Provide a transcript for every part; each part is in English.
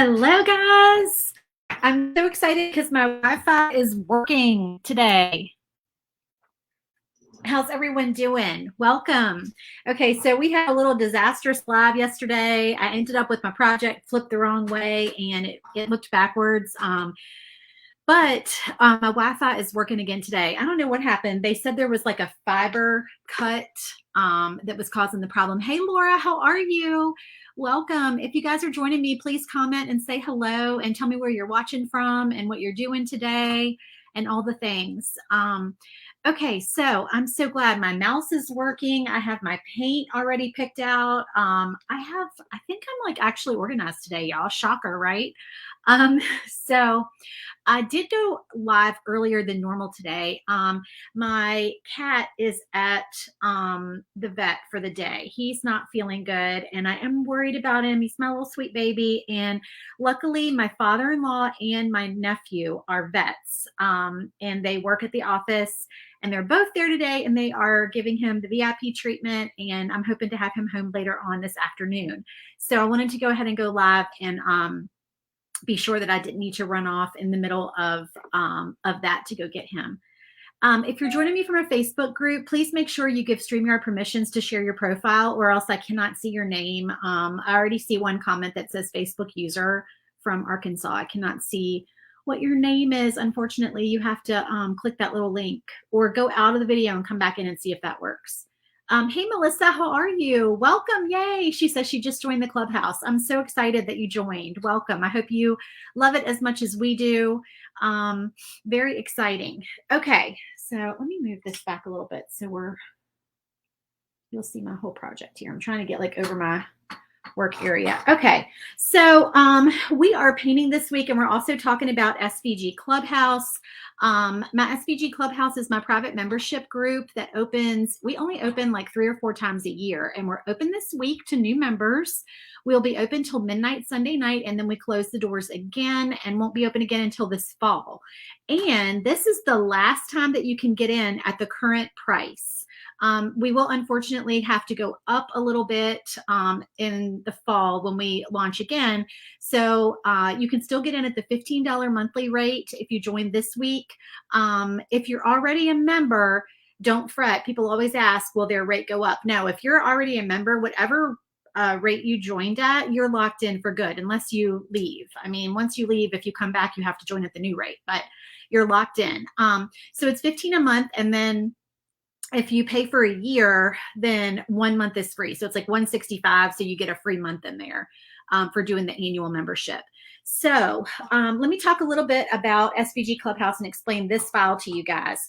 Hello, guys. I'm so excited because my Wi-Fi is working today. How's everyone doing? Welcome. Okay, so we had a little disastrous live yesterday. I ended up with my project flipped the wrong way and it looked backwards. But my Wi-Fi is working again today. I don't know what happened. They said there was like a fiber cut that was causing the problem. Hey, Laura, how are you? Welcome. If you guys are joining me, please comment and say hello and tell me where you're watching from and what you're doing today and all the things. Okay, so I'm so glad my mouse is working. I have my paint already picked out. I think I'm like actually organized today, y'all. Shocker, right? So I did go live earlier than normal today. My cat is at the vet for the day. He's not feeling good, and I am worried about him. He's my little sweet baby, and luckily my father-in-law and my nephew are vets, and they work at the office, and they're both there today, and they are giving him the VIP treatment, and I'm hoping to have him home later on this afternoon. So I wanted to go ahead and go live and be sure that I didn't need to run off in the middle of that to go get him. If you're joining me from a Facebook group, please make sure you give StreamYard permissions to share your profile, or else I cannot see your name. I already see one comment that says Facebook user from Arkansas. I cannot see what your name is. Unfortunately, you have to click that little link or go out of the video and come back in and see if that works. Hey, Melissa, how are you? Welcome. Yay. She says she just joined the Clubhouse. I'm so excited that you joined. Welcome. I hope you love it as much as we do. Very exciting. Okay, so let me move this back a little bit so you'll see my whole project here. I'm trying to get like over my work area. Okay, so we are painting this week, and we're also talking about SVG Clubhouse. My SVG Clubhouse is my private membership group that opens. We only open like 3 or 4 times a year, and we're open this week to new members. We'll be open till midnight Sunday night, and then we close the doors again and won't be open again until this fall. And this is the last time that you can get in at the current price. We will unfortunately have to go up a little bit in the fall when we launch again. So you can still get in at the $15 monthly rate if you join this week. If you're already a member, don't fret. People always ask, will their rate go up? No, if you're already a member, whatever rate you joined at, you're locked in for good unless you leave. I mean, once you leave, if you come back, you have to join at the new rate, but you're locked in. So it's $15 a month, and then if you pay for a year, then 1 month is free. So it's like $165. So you get a free month in there for doing the annual membership. So let me talk a little bit about SVG Clubhouse and explain this file to you guys.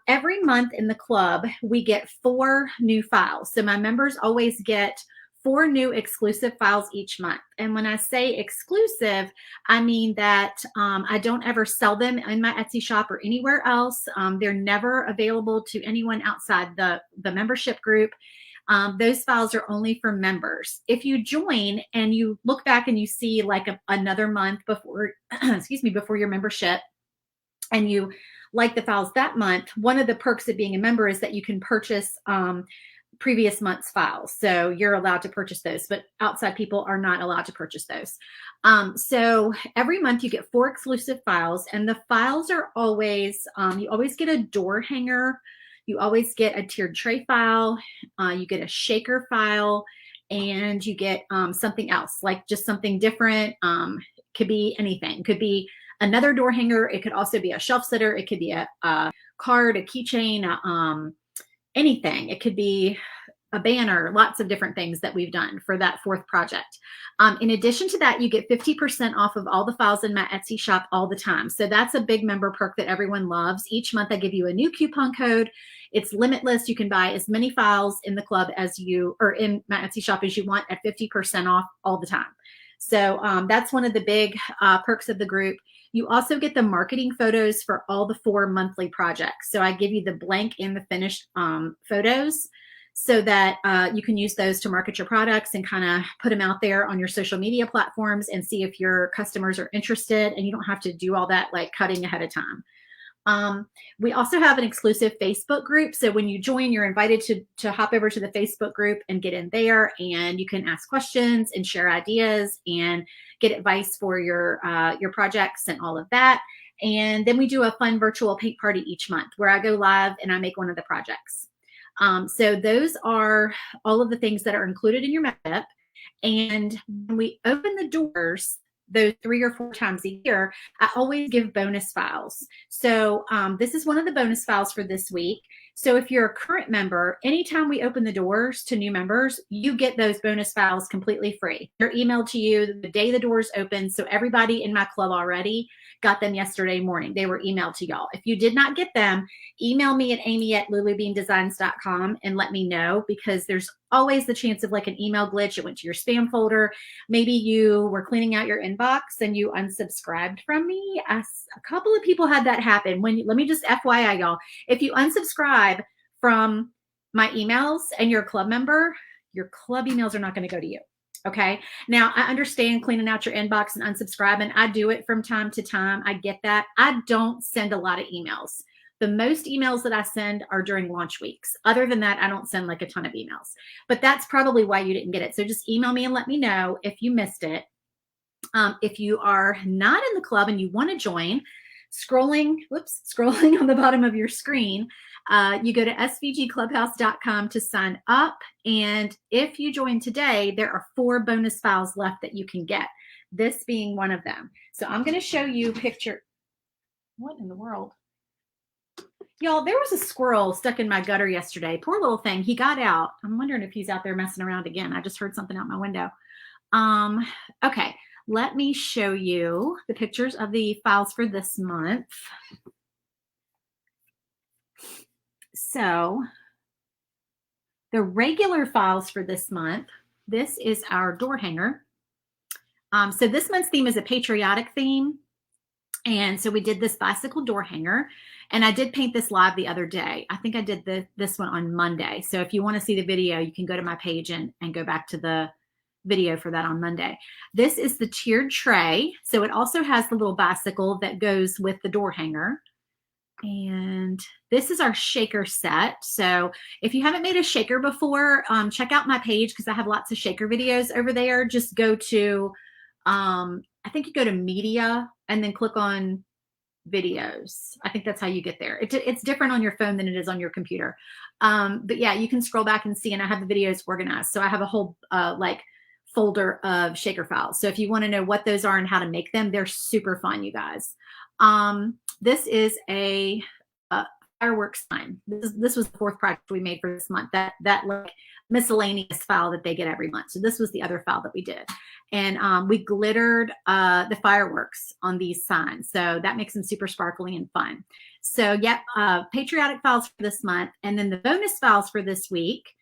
Every month in the club, we get 4 new files. So my members always get 4 new exclusive files each month. And when I say exclusive, I mean that I don't ever sell them in my Etsy shop or anywhere else. They're never available to anyone outside the membership group. Those files are only for members. If you join and you look back and you see like another month before, excuse me, before your membership, and you like the files that month, one of the perks of being a member is that you can purchase previous month's files. So you're allowed to purchase those, but outside people are not allowed to purchase those. So every month you get 4 exclusive files, and the files are always, you always get a door hanger. You always get a tiered tray file. You get a shaker file, and you get something else, like just something different. Could be anything. Could be another door hanger. It could also be a shelf sitter. It could be a card, a keychain, anything. It could be a banner, lots of different things that we've done for that 4th project. In addition to that, you get 50% off of all the files in my Etsy shop all the time. So that's a big member perk that everyone loves. Each month I give you a new coupon code. It's limitless. You can buy as many files in the club or in my Etsy shop as you want at 50% off all the time. So that's one of the big perks of the group. You also get the marketing photos for all the 4 monthly projects. So I give you the blank and the finished photos so that you can use those to market your products and kind of put them out there on your social media platforms and see if your customers are interested, and you don't have to do all that like cutting ahead of time. We also have an exclusive Facebook group. So when you join, you're invited to hop over to the Facebook group and get in there, and you can ask questions and share ideas and get advice for your projects and all of that. And then we do a fun virtual paint party each month where I go live and I make one of the projects. So those are all of the things that are included in your membership. And when we open the doors, those 3 or 4 times a year, I always give bonus files. So this is one of the bonus files for this week. So if you're a current member, anytime we open the doors to new members, you get those bonus files completely free. They're emailed to you the day the doors open. So everybody in my club already got them yesterday morning. They were emailed to y'all. If you did not get them, email me at amy@lulubeandesigns.com and let me know, because there's always the chance of like an email glitch. It went to your spam folder. Maybe you were cleaning out your inbox and you unsubscribed from me. A couple of people had that happen. Let me just FYI, y'all. If you unsubscribe from my emails and you're a club member, your club emails are not going to go to you. Okay. Now I understand cleaning out your inbox and unsubscribing. I do it from time to time. I get that. I don't send a lot of emails. The most emails that I send are during launch weeks. Other than that, I don't send like a ton of emails, but that's probably why you didn't get it. So just email me and let me know if you missed it. If you are not in the club and you want to join, scrolling on the bottom of your screen, you go to svgclubhouse.com to sign up. And if you join today, there are 4 bonus files left that you can get, this being one of them. So I'm going to show you a picture. What in the world? Y'all, there was a squirrel stuck in my gutter yesterday. Poor little thing. He got out. I'm wondering if he's out there messing around again. I just heard something out my window. Okay. Let me show you the pictures of the files for this month. So the regular files for this month, this is our door hanger. So this month's theme is a patriotic theme. And so we did this bicycle door hanger, and I did paint this live the other day. I think I did this one on Monday. So if you want to see the video, you can go to my page and go back to the video for that on Monday. This is the tiered tray. So it also has the little bicycle that goes with the door hanger. And this is our shaker set. So if you haven't made a shaker before, check out my page because I have lots of shaker videos over there. Just go to, I think you go to media and then click on videos. I think that's how you get there. It's different on your phone than it is on your computer. But yeah, you can scroll back and see, and I have the videos organized. So I have a whole like folder of shaker files. So if you want to know what those are and how to make them, they're super fun, you guys. This is a fireworks sign. This was the 4th project we made for this month, that like miscellaneous file that they get every month. So this was the other file that we did. And we glittered the fireworks on these signs. So that makes them super sparkly and fun. So yep, patriotic files for this month. And then the bonus files for this week.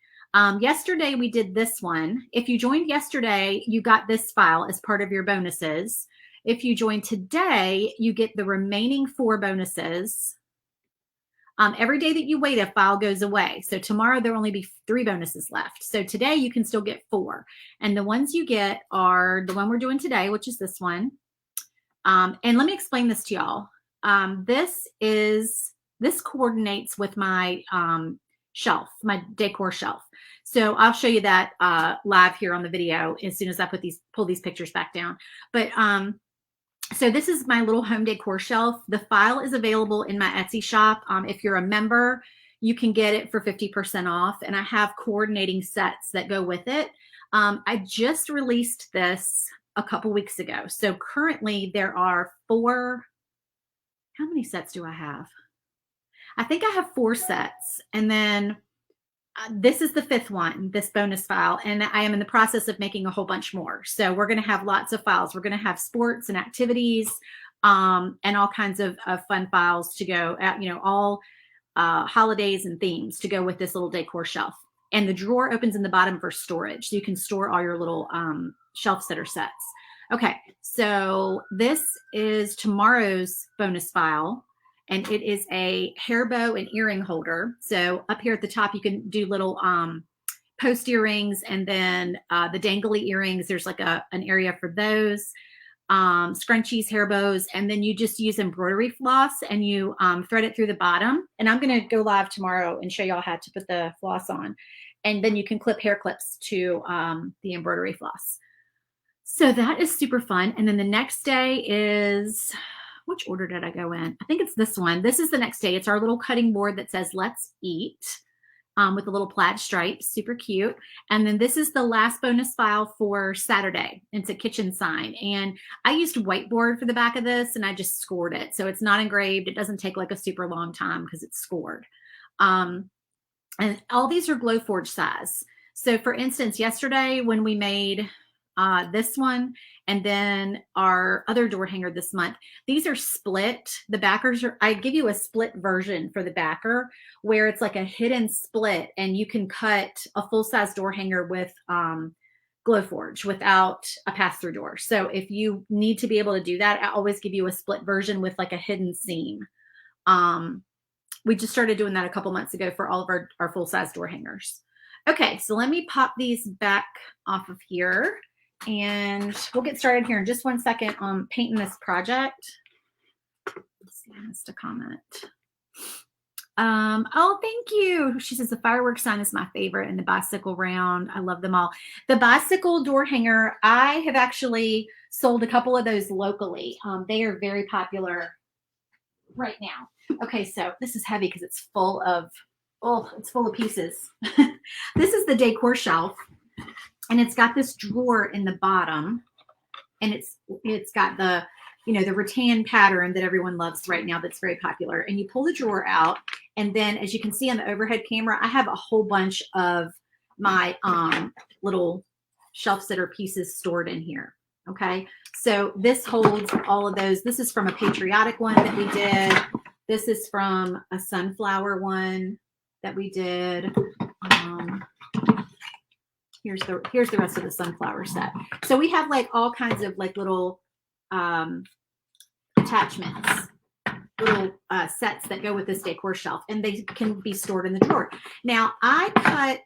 Yesterday we did this one. If you joined yesterday, you got this file as part of your bonuses. If you join today, you get the remaining 4 bonuses. Every day that you wait, a file goes away. So tomorrow there will only be 3 bonuses left. So today you can still get 4. And the ones you get are the one we're doing today, which is this one. And let me explain this to y'all. This coordinates with my shelf, my decor shelf. So I'll show you that live here on the video as soon as I pull these pictures back down. But so this is my little home decor shelf. The file is available in my Etsy shop. If you're a member, you can get it for 50% off. And I have coordinating sets that go with it. I just released this a couple weeks ago. So currently there are 4. How many sets do I have? I think I have 4 sets. And then this is the 5th one, this bonus file, and I am in the process of making a whole bunch more. So we're going to have lots of files. We're going to have sports and activities and all kinds of fun files to go at, all holidays and themes to go with this little decor shelf. And the drawer opens in the bottom for storage. So you can store all your little shelf sitter sets. Okay, so this is tomorrow's bonus file. And it is a hair bow and earring holder. So up here at the top, you can do little post earrings, and then the dangly earrings. There's like an area for those. scrunchies, hair bows, and then you just use embroidery floss and you thread it through the bottom. And I'm going to go live tomorrow and show y'all how to put the floss on. And then you can clip hair clips to the embroidery floss. So that is super fun. And then the next day is, which order did I go in? I think it's this one. This is the next day. It's our little cutting board that says, let's eat. With a little plaid stripe, super cute. And then this is the last bonus file for Saturday. It's a kitchen sign. And I used whiteboard for the back of this and I just scored it. So it's not engraved. It doesn't take like a super long time because it's scored. And all these are Glowforge size. So for instance, yesterday when we made this one and then our other door hanger this month, these are split. The backers are, I give you a split version for the backer where it's like a hidden split and you can cut a full size door hanger with Glowforge without a pass-through door. So if you need to be able to do that, I always give you a split version with like a hidden seam. We just started doing that a couple months ago for all of our full size door hangers. Okay, so let me pop these back off of here. And we'll get started here in just 1 second on painting this project. Let's see, I missed a comment. Oh, thank you. She says the fireworks sign is my favorite and the bicycle round. I love them all. The bicycle door hanger, I have actually sold a couple of those locally. They are very popular right now. Okay, so this is heavy because it's full of, it's full of pieces. This is the decor shelf. And it's got this drawer in the bottom, and it's got the, the rattan pattern that everyone loves right now that's very popular. And you pull the drawer out, and then as you can see on the overhead camera, I have a whole bunch of my little shelf sitter pieces stored in here. Okay, so this holds all of those. This is from a patriotic one that we did. This is from a sunflower one that we did. Here's the rest of the sunflower set. So we have like all kinds of like little attachments, little sets that go with this decor shelf, and they can be stored in the drawer. Now I cut,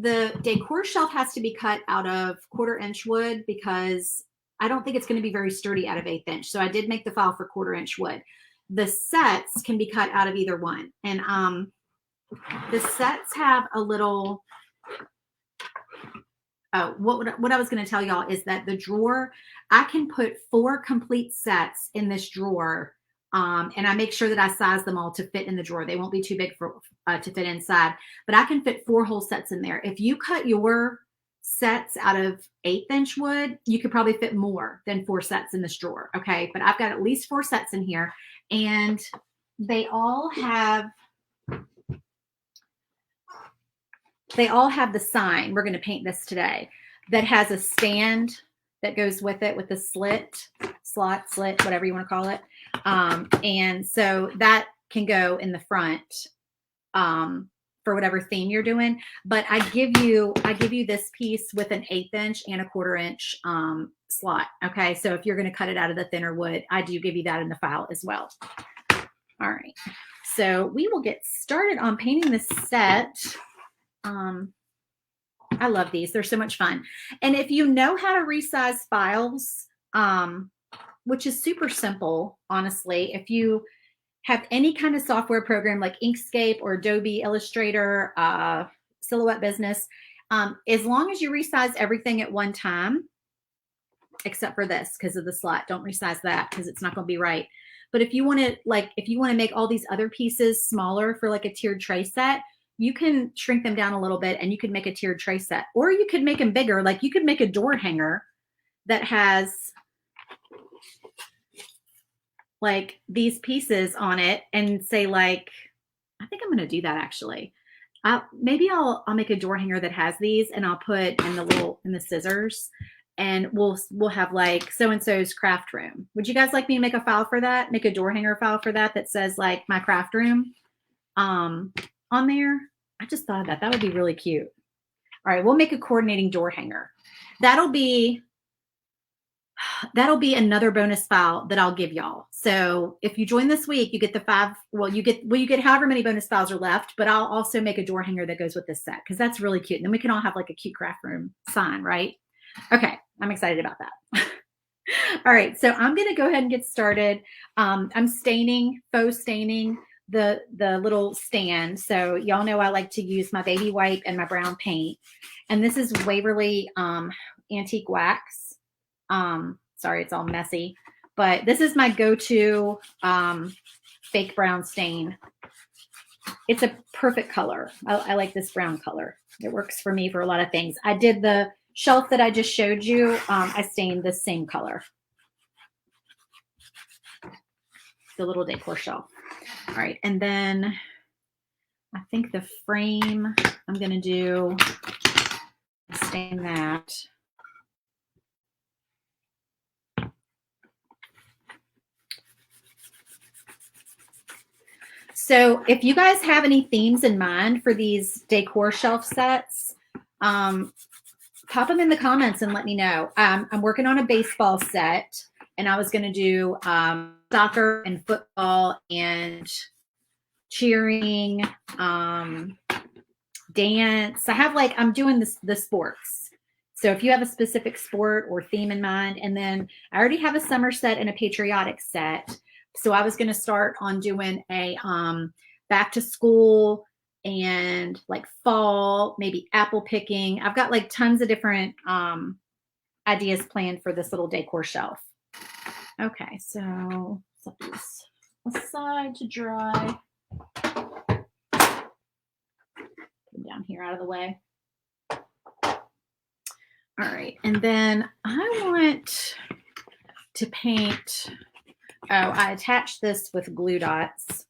the decor shelf has to be cut out of 1/4 inch wood because I don't think it's going to be very sturdy out of 1/8 inch. So I did make the file for 1/4 inch wood. The sets can be cut out of either one. And the sets have a little, what I was going to tell y'all is that the drawer, I can put 4 complete sets in this drawer, and I make sure that I size them all to fit in the drawer. They won't be too big for to fit inside, but I can fit 4 whole sets in there. If you cut your sets out of 1/8 inch wood, you could probably fit more than 4 sets in this drawer. Okay, but I've got at least 4 sets in here, and they all have the sign. We're going to paint this today that has a stand that goes with it with the slit, whatever you want to call it. And so that can go in the front for whatever theme you're doing. But I give you this piece with an 1/8 inch and a 1/4 inch slot. Okay, so if you're going to cut it out of the thinner wood, I do give you that in the file as well. All right, so we will get started on painting this set. I love these. They're so much fun. And if you know how to resize files, which is super simple, honestly, if you have any kind of software program like Inkscape or Adobe Illustrator, Silhouette Business, as long as you resize everything at one time, except for this because of the slot, don't resize that because it's not going to be right. But if you want to make all these other pieces smaller for like a tiered tray set, you can shrink them down a little bit and you can make a tiered tray set, or you could make them bigger. Like you could make a door hanger that has like these pieces on it and say like, I think I'm going to do that actually. Maybe I'll make a door hanger that has these and I'll put in the scissors, and we'll have like so-and-so's craft room. Would you guys like me to make a file for that? Make a door hanger file for that says like my craft room on there. I just thought that would be really cute. All right, we'll make a coordinating door hanger. That'll be another bonus file that I'll give y'all. So if you join this week, you get the 5. Well, you get however many bonus files are left. But I'll also make a door hanger that goes with this set because that's really cute. And then we can all have like a cute craft room sign, right? Okay, I'm excited about that. All right, so I'm going to go ahead and get started. I'm faux staining the little stand. So y'all know I like to use my baby wipe and my brown paint. And this is Waverly Antique Wax. Sorry, it's all messy. But this is my go-to fake brown stain. It's a perfect color. I like this brown color. It works for me for a lot of things. I did the shelf that I just showed you. I stained the same color. The little decor shelf. All right, and then I think the frame I'm going to do, stain that. So if you guys have any themes in mind for these decor shelf sets, pop them in the comments and let me know. I'm working on a baseball set, and I was going to do soccer and football and cheering, dance. I'm doing the sports. So if you have a specific sport or theme in mind, and then I already have a summer set and a patriotic set. So I was going to start on doing a back to school and like fall, maybe apple picking. I've got like tons of different ideas planned for this little decor shelf. Okay, so set these aside to dry. Put them down here out of the way. All right, and then I want to paint. Oh, I attached this with glue dots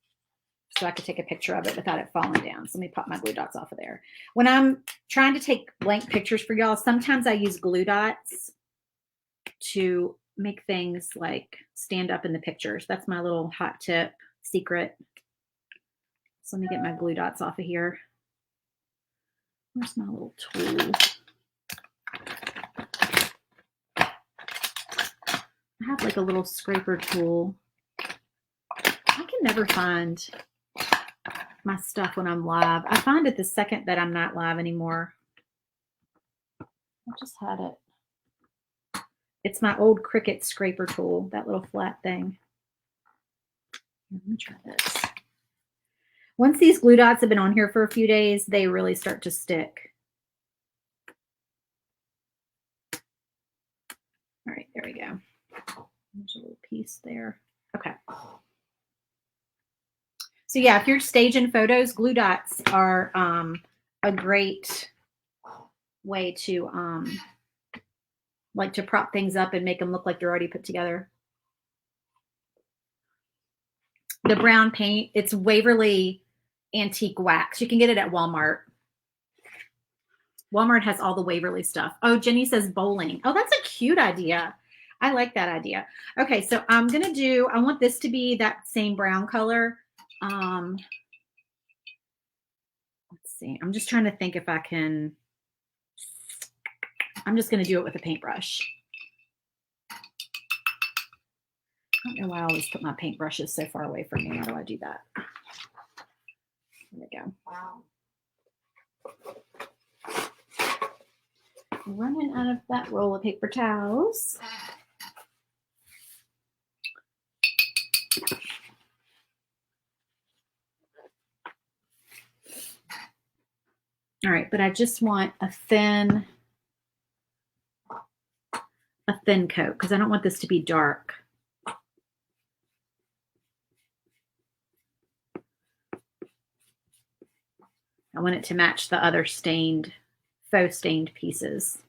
so I could take a picture of it without it falling down. So let me pop my glue dots off of there. When I'm trying to take blank pictures for y'all, sometimes I use glue dots to make things like stand up in the pictures. That's my little hot tip secret. So let me get my glue dots off of here. Where's my little tool? I have like a little scraper tool. I can never find my stuff when I'm live. I find it the second that I'm not live anymore. I just had it. It's my old Cricut scraper tool, that little flat thing. Let me try this. Once these glue dots have been on here for a few days, they really start to stick. All right, there we go. There's a little piece there. Okay. So yeah, if you're staging photos, glue dots are a great way to like to prop things up and make them look like they're already put together. The brown paint, it's Waverly Antique Wax. You can get it at Walmart. Walmart has all the Waverly stuff. Oh, Jenny says bowling. Oh, that's a cute idea. I like that idea. Okay, so I'm going to do, I want this to be that same brown color. Let's see. I'm just trying to think if I can, I'm just going to do it with a paintbrush. I don't know why I always put my paintbrushes so far away from me. How do I do that? There we go. Wow. Running out of that roll of paper towels. All right, but I just want a thin coat because I don't want this to be dark. I want it to match the other faux stained pieces.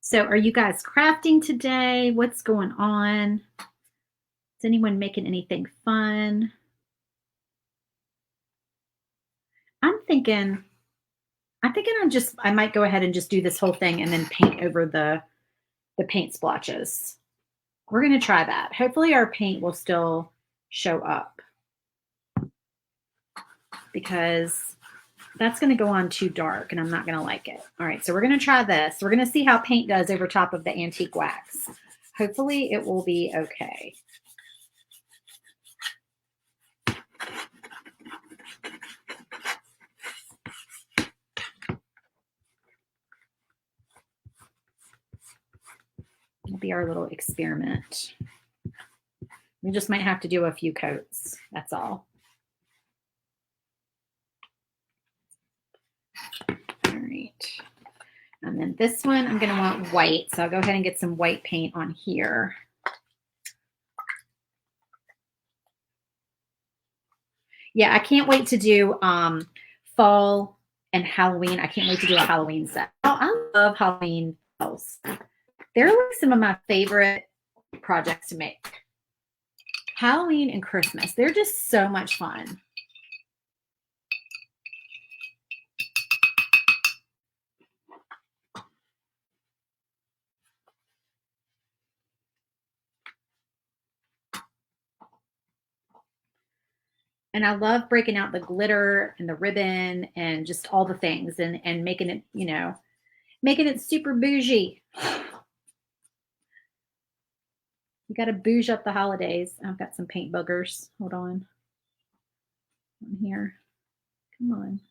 So are you guys crafting today? What's going on? Is anyone making anything fun? I'm thinking I'm thinking I might go ahead and just do this whole thing and then paint over the paint splotches. We're going to try that. Hopefully our paint will still show up because that's going to go on too dark and I'm not going to like it. All right, so we're going to try this. We're going to see how paint does over top of the antique wax. Hopefully it will be okay. It'll be our little experiment. We just might have to do a few coats. That's all. All right. And then this one, I'm going to want white. So I'll go ahead and get some white paint on here. Yeah, I can't wait to do fall and Halloween. I can't wait to do a Halloween set. Oh, I love Halloween spells. They're like some of my favorite projects to make. Halloween and Christmas. They're just so much fun. And I love breaking out the glitter and the ribbon and just all the things and making it, you know, making it super bougie. You got to bouge up the holidays. I've got some paint boogers. Hold on. Here. Come on.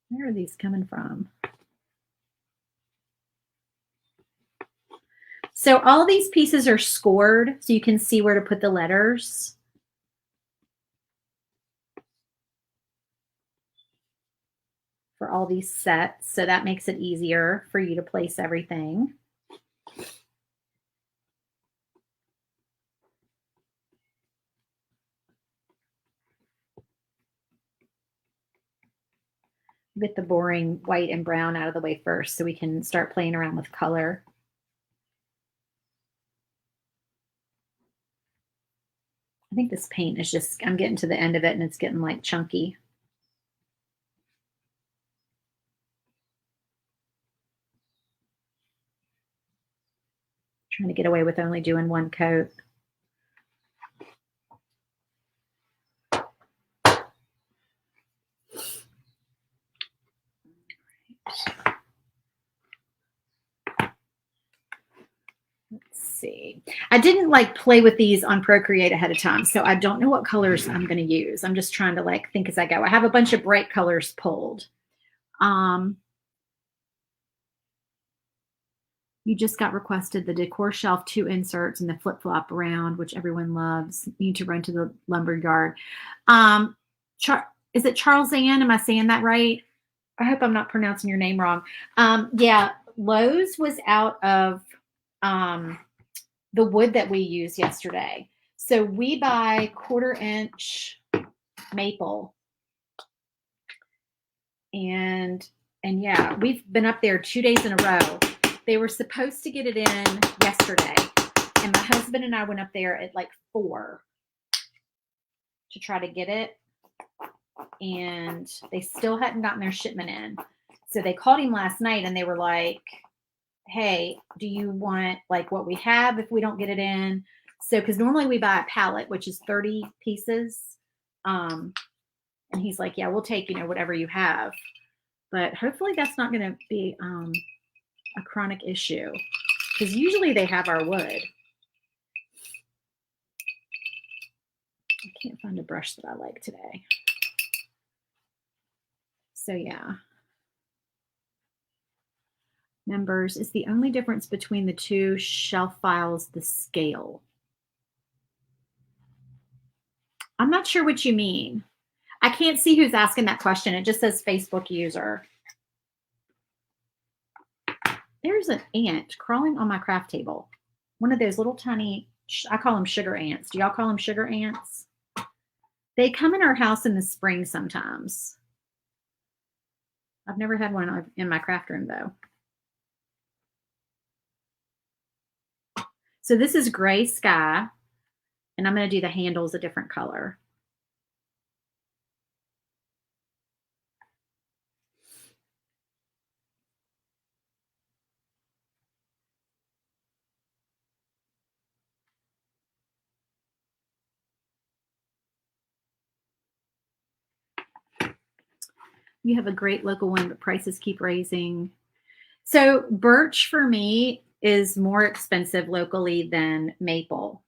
Where are these coming from? So all these pieces are scored so you can see where to put the letters. For all these sets. So that makes it easier for you to place everything. Get the boring white and brown out of the way first so we can start playing around with color. I think this paint is just, I'm getting to the end of it and it's getting like chunky. Trying to get away with only doing one coat. Let's see. I didn't like play with these on Procreate ahead of time, so I don't know what colors I'm going to use. I'm just trying to like think as I go. I have a bunch of bright colors pulled. You just got requested the decor shelf, 2 inserts, and the flip-flop around, which everyone loves. You need to run to the lumber yard. Is it Charles Ann? Am I saying that right? I hope I'm not pronouncing your name wrong. Yeah, Lowe's was out of the wood that we used yesterday. So we buy 1/4-inch maple. And yeah, we've been up there 2 days in a row. They were supposed to get it in yesterday. And my husband and I went up there at like 4 to try to get it. And they still hadn't gotten their shipment in. So they called him last night and they were like, hey, do you want like what we have if we don't get it in? So, because normally we buy a pallet, which is 30 pieces. And he's like, yeah, we'll take, you know, whatever you have. But hopefully that's not going to be a chronic issue because usually they have our wood. I can't find a brush that I like today. So yeah. Members, is the only difference between the two shelf files the scale? I'm not sure what you mean. I can't see who's asking that question. It just says Facebook user. There's an ant crawling on my craft table. One of those little tiny, I call them sugar ants. Do y'all call them sugar ants? They come in our house in the spring sometimes. I've never had one in my craft room though. So this is Gray Sky, And I'm going to do the handles a different color. You have a great local one, but prices keep raising. So birch for me is more expensive locally than maple.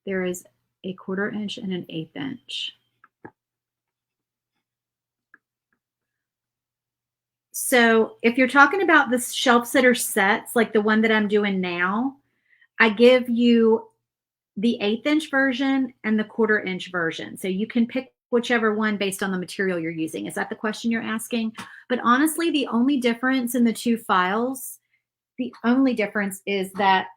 There is a 1/4 inch and an 1/8 inch. So if you're talking about the shelf sitter sets, like the one that I'm doing now, I give you the 1/8 inch version and the 1/4 inch version. So you can pick whichever one based on the material you're using. Is that the question you're asking? But honestly, the only difference in the two files, the only difference is that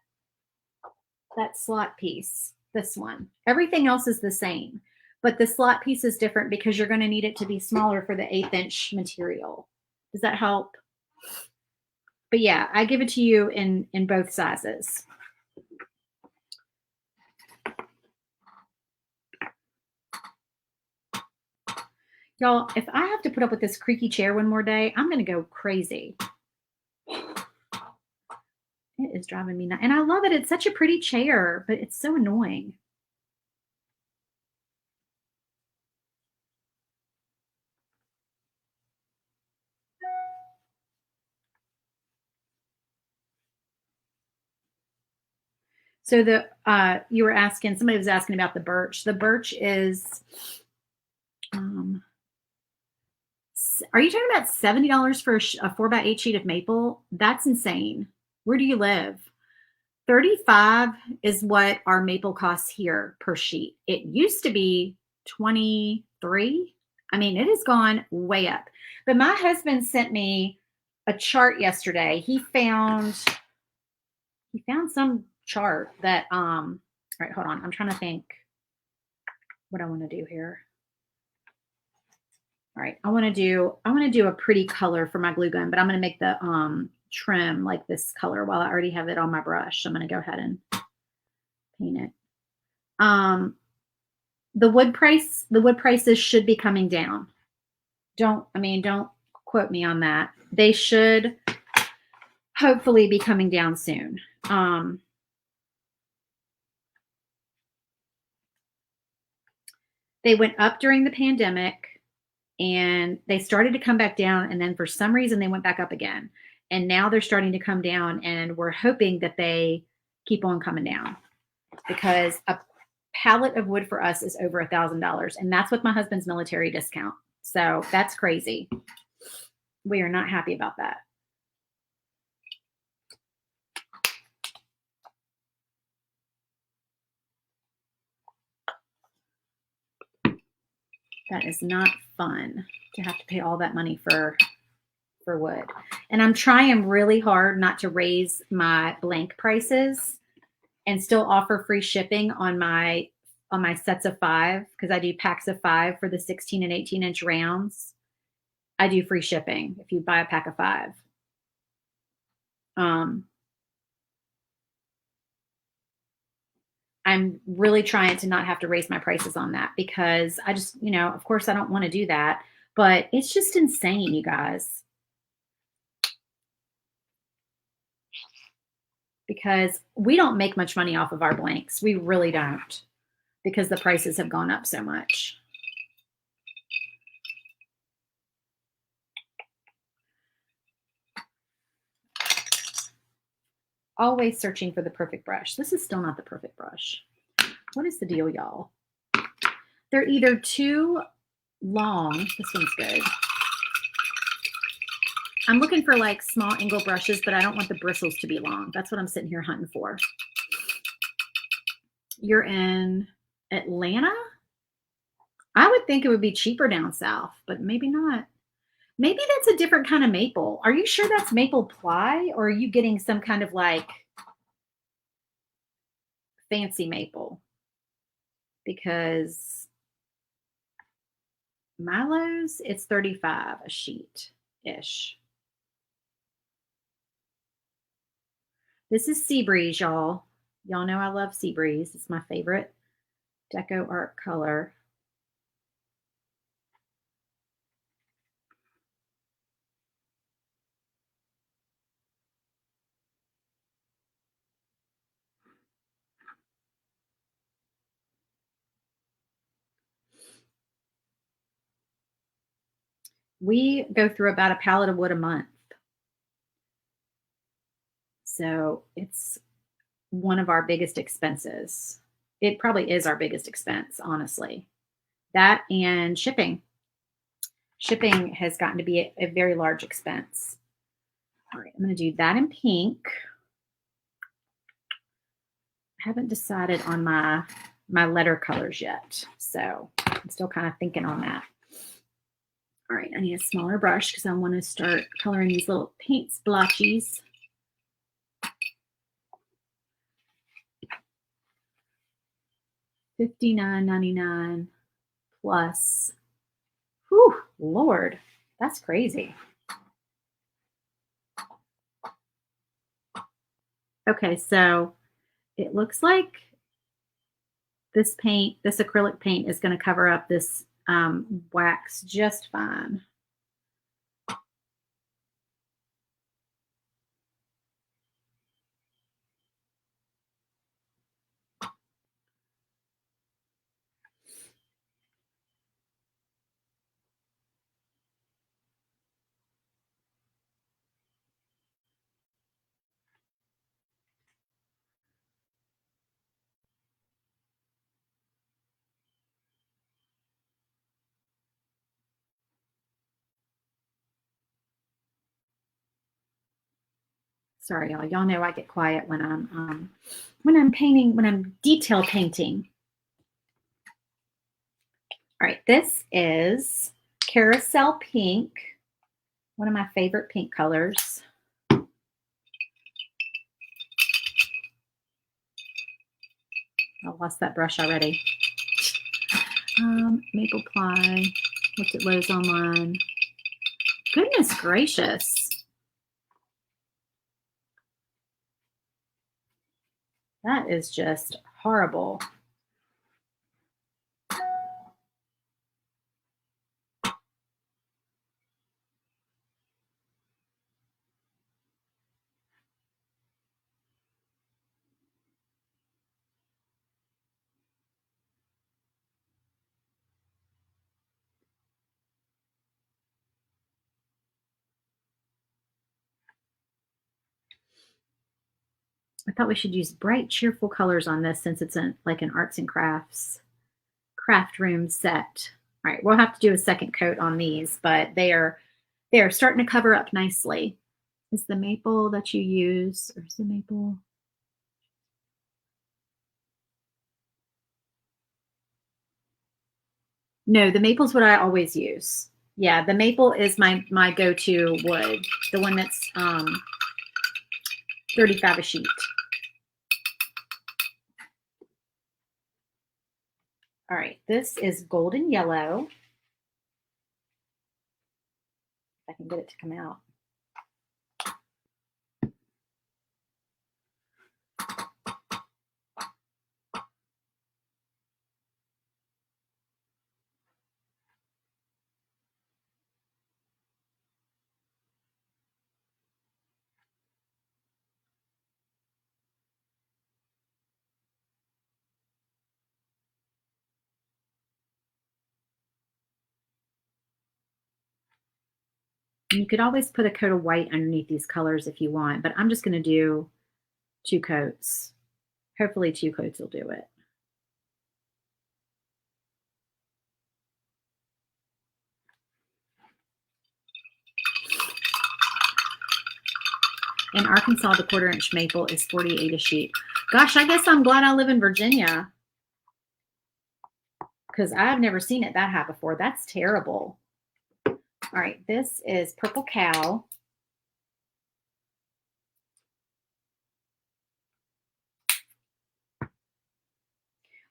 slot piece, this one. Everything else is the same, but the slot piece is different because you're going to need it to be smaller for the 1/8 inch material. Does that help? But yeah, I give it to you in both sizes. Y'all, if I have to put up with this creaky chair one more day, I'm going to go crazy. It is driving me nuts. And I love it. It's such a pretty chair, but it's so annoying. So you were asking, somebody was asking about the birch. The birch is, are you talking about $70 for a 4x8 sheet of maple? That's insane. Where do you live? 35 is what our maple costs here per sheet. It used to be 23. I mean, it has gone way up. But my husband sent me a chart yesterday. He found some chart that all right, hold on. I'm trying to think what I want to do here. All right, I want to do a pretty color for my glue gun, but I'm going to make the trim like this color while I already have it on my brush. I'm going to go ahead and paint it. The wood prices should be coming down. Don't quote me on that. They should hopefully be coming down soon. They went up during the pandemic and they started to come back down. And then for some reason they went back up again. And now they're starting to come down, and we're hoping that they keep on coming down, because a pallet of wood for us is over $1,000. And that's with my husband's military discount. So that's crazy. We are not happy about that. That is not fun to have to pay all that money for wood. And I'm trying really hard not to raise my blank prices and still offer free shipping on my sets of 5, because I do packs of 5 for the 16 and 18 inch rounds. I do free shipping if you buy a pack of 5. I'm really trying to not have to raise my prices on that, because I just, of course I don't want to do that, but it's just insane, you guys. Because we don't make much money off of our blanks. We really don't, because the prices have gone up so much. Always searching for the perfect brush. This is still not the perfect brush. What is the deal, y'all? They're either too long. This one's good. I'm looking for like small angle brushes, but I don't want the bristles to be long. That's what I'm sitting here hunting for. You're in Atlanta? I would think it would be cheaper down south, but maybe not. Maybe that's a different kind of maple. Are you sure that's maple ply, or are you getting some kind of like fancy maple? Because Milo's, it's 35 a sheet-ish. This is Sea Breeze, y'all. Y'all know I love Sea Breeze. It's my favorite Deco Art color. We go through about a pallet of wood a month. So it's one of our biggest expenses. It probably is our biggest expense, honestly. That and shipping. Shipping has gotten to be a very large expense. All right, I'm going to do that in pink. I haven't decided on my letter colors yet, so I'm still kind of thinking on that. All right, I need a smaller brush because I want to start coloring these little paint splotches. $59.99 plus. Whew, Lord, that's crazy. Okay, so it looks like this acrylic paint is going to cover up this wax just fine. Sorry, y'all. Y'all know I get quiet when I'm painting, when I'm detail painting. All right, this is Carousel Pink, one of my favorite pink colors. I lost that brush already. Maple Ply. Looked at Lowe's online. Goodness gracious. That is just horrible. I thought we should use bright, cheerful colors on this since it's like an arts and crafts craft room set. All right, we'll have to do a second coat on these, but they are starting to cover up nicely. Is the maple that you use, or is the maple? No, the maple's what I always use. Yeah, the maple is my go-to wood, the one that's 35 a sheet. All right, this is golden yellow. If I can get it to come out. You could always put a coat of white underneath these colors if you want, but I'm just going to do 2 coats. Hopefully 2 coats will do it. In Arkansas, the 1/4-inch maple is 48 a sheet. Gosh, I guess I'm glad I live in Virginia because I've never seen it that high before. That's terrible. All right, this is Purple Cow.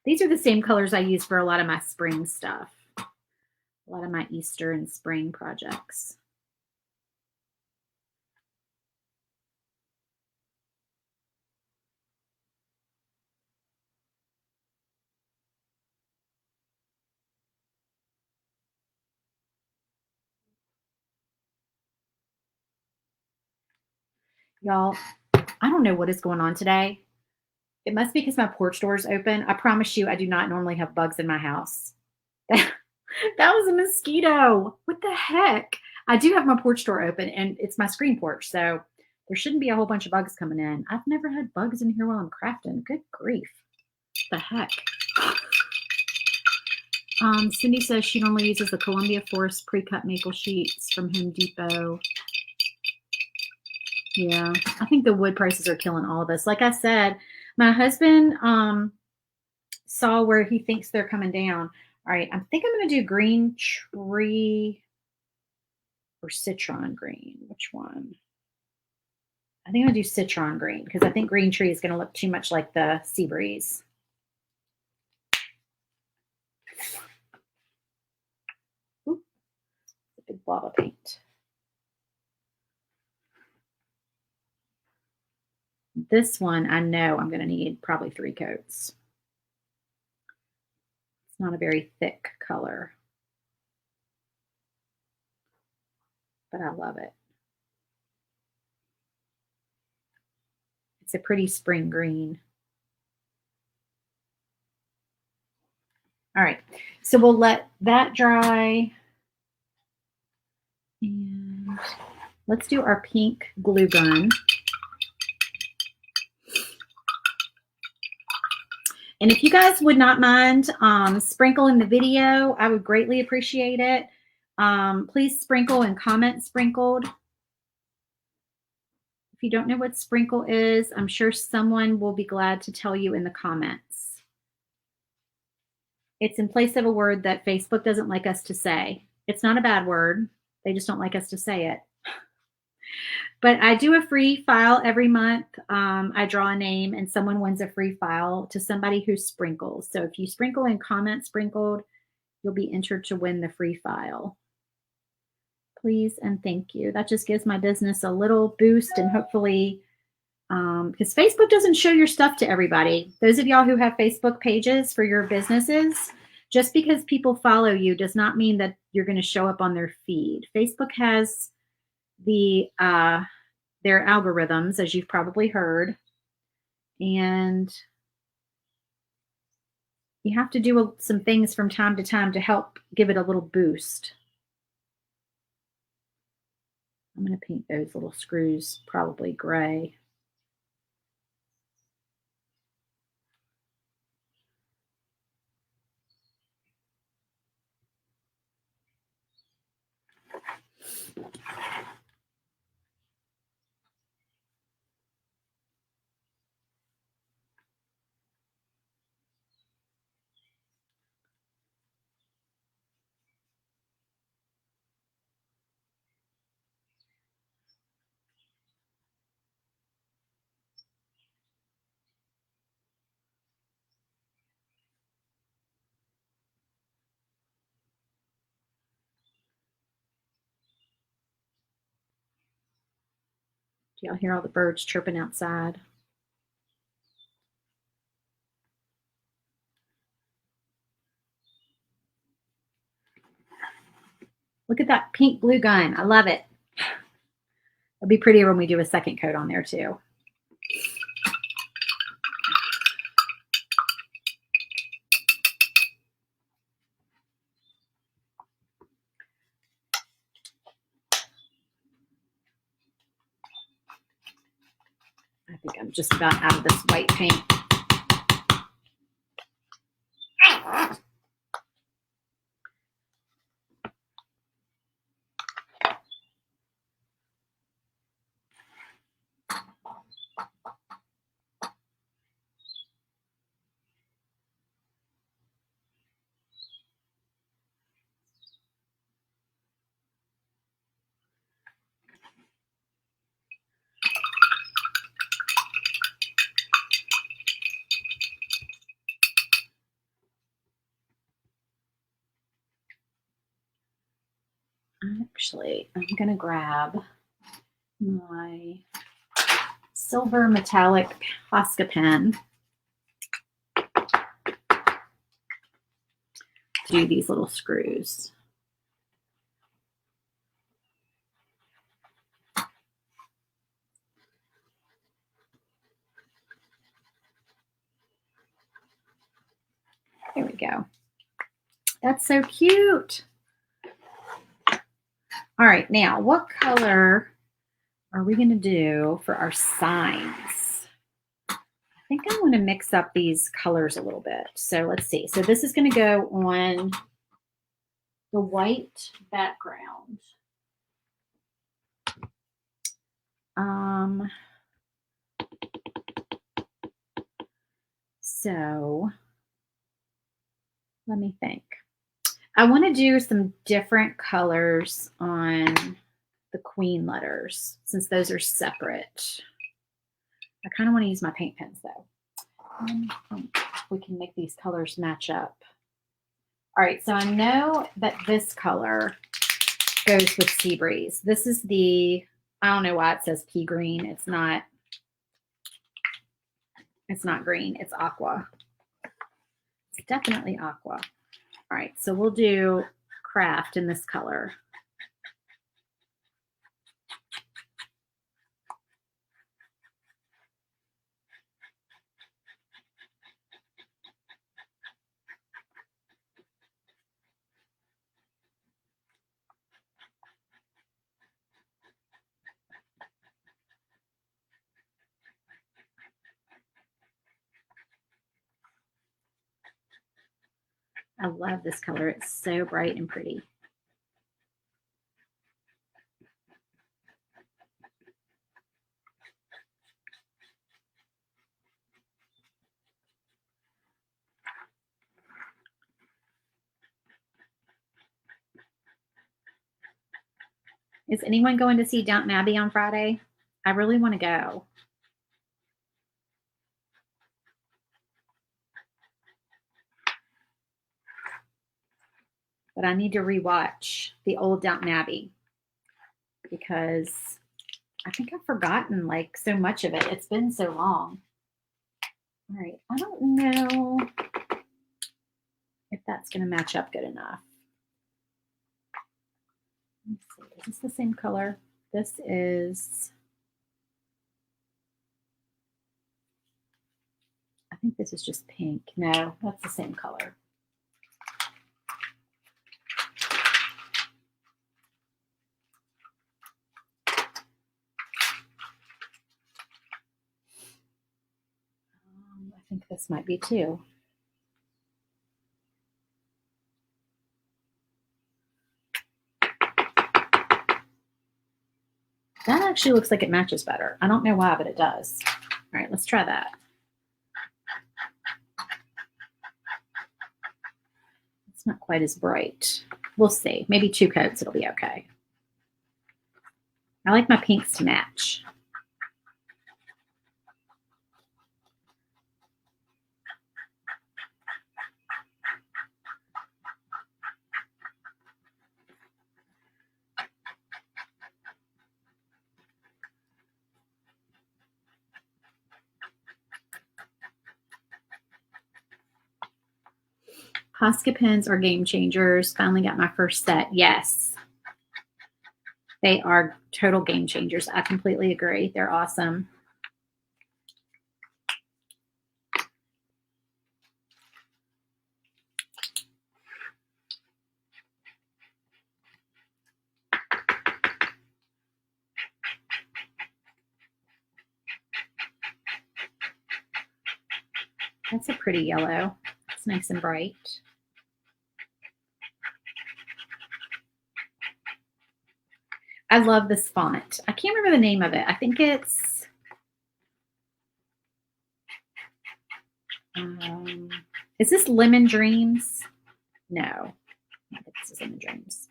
These are the same colors I use for a lot of my spring stuff, a lot of my Easter and spring projects. Y'all, I don't know what is going on today. It must be because my porch door is open. I promise you, I do not normally have bugs in my house. That was a mosquito. What the heck? I do have my porch door open, and it's my screen porch, so there shouldn't be a whole bunch of bugs coming in. I've never had bugs in here while I'm crafting. Good grief. What the heck? Cindy says she normally uses the Columbia Forest pre-cut maple sheets from Home Depot. Yeah, I think the wood prices are killing all of us. Like I said, my husband saw where he thinks they're coming down. All right, I think I'm going to do green tree or citron green. Which one? I think I'm going to do citron green because I think green tree is going to look too much like the sea breeze. Ooh, a big blob of paint. This one, I know I'm going to need probably 3 coats. It's not a very thick color, but I love it. It's a pretty spring green. All right, so we'll let that dry. And let's do our pink glue gun. And if you guys would not mind sprinkling the video, I would greatly appreciate it. Please sprinkle and comment sprinkled. If you don't know what sprinkle is, I'm sure someone will be glad to tell you in the comments. It's in place of a word that Facebook doesn't like us to say. It's not a bad word. They just don't like us to say it. But I do a free file every month. I draw a name and someone wins a free file to somebody who sprinkles. So if you sprinkle and comment sprinkled, you'll be entered to win the free file. Please and thank you. That just gives my business a little boost, and hopefully, because Facebook doesn't show your stuff to everybody. Those of y'all who have Facebook pages for your businesses, just because people follow you does not mean that you're going to show up on their feed. Facebook has their algorithms, as you've probably heard, and you have to do some things from time to time to help give it a little boost. I'm going to paint those little screws probably gray. Do y'all hear all the birds chirping outside? Look at that pink glue gun. I love it. It'll be prettier when we do a second coat on there too. I think I'm just about out of this white paint. Actually, I'm going to grab my silver metallic Posca pen to do these little screws. go. That's so cute. All right, now what color are we going to do for our signs? I think I'm going to mix up these colors a little bit. So let's see. So this is going to go on the white background. So let me think. I want to do some different colors on the queen letters since those are separate. I kind of want to use my paint pens though. We can make these colors match up. All right, so I know that this color goes with Sea Breeze. This is the, I don't know why it says pea green. It's not green, it's aqua. It's definitely aqua. All right, so we'll do craft in this color. I love this color. It's so bright and pretty. Is anyone going to see Downton Abbey on Friday? I really want to go. But I need to rewatch the old Downton Abbey because I think I've forgotten like so much of it. It's been so long. All right, I don't know if that's going to match up good enough. Let's see, is this the same color? This is, I think this is just pink. No, that's the same color. I think this might be too. That actually looks like it matches better. I don't know why, but it does. All right, let's try that. It's not quite as bright. We'll see. Maybe 2 coats, it'll be okay. I like my pinks to match. Posca pens are game changers. Finally got my first set. Yes. They are total game changers. I completely agree. They're awesome. That's a pretty yellow. It's nice and bright. I love this font. I can't remember the name of it. I think it's is this Lemon Dreams? No, I think this is Lemon Dreams.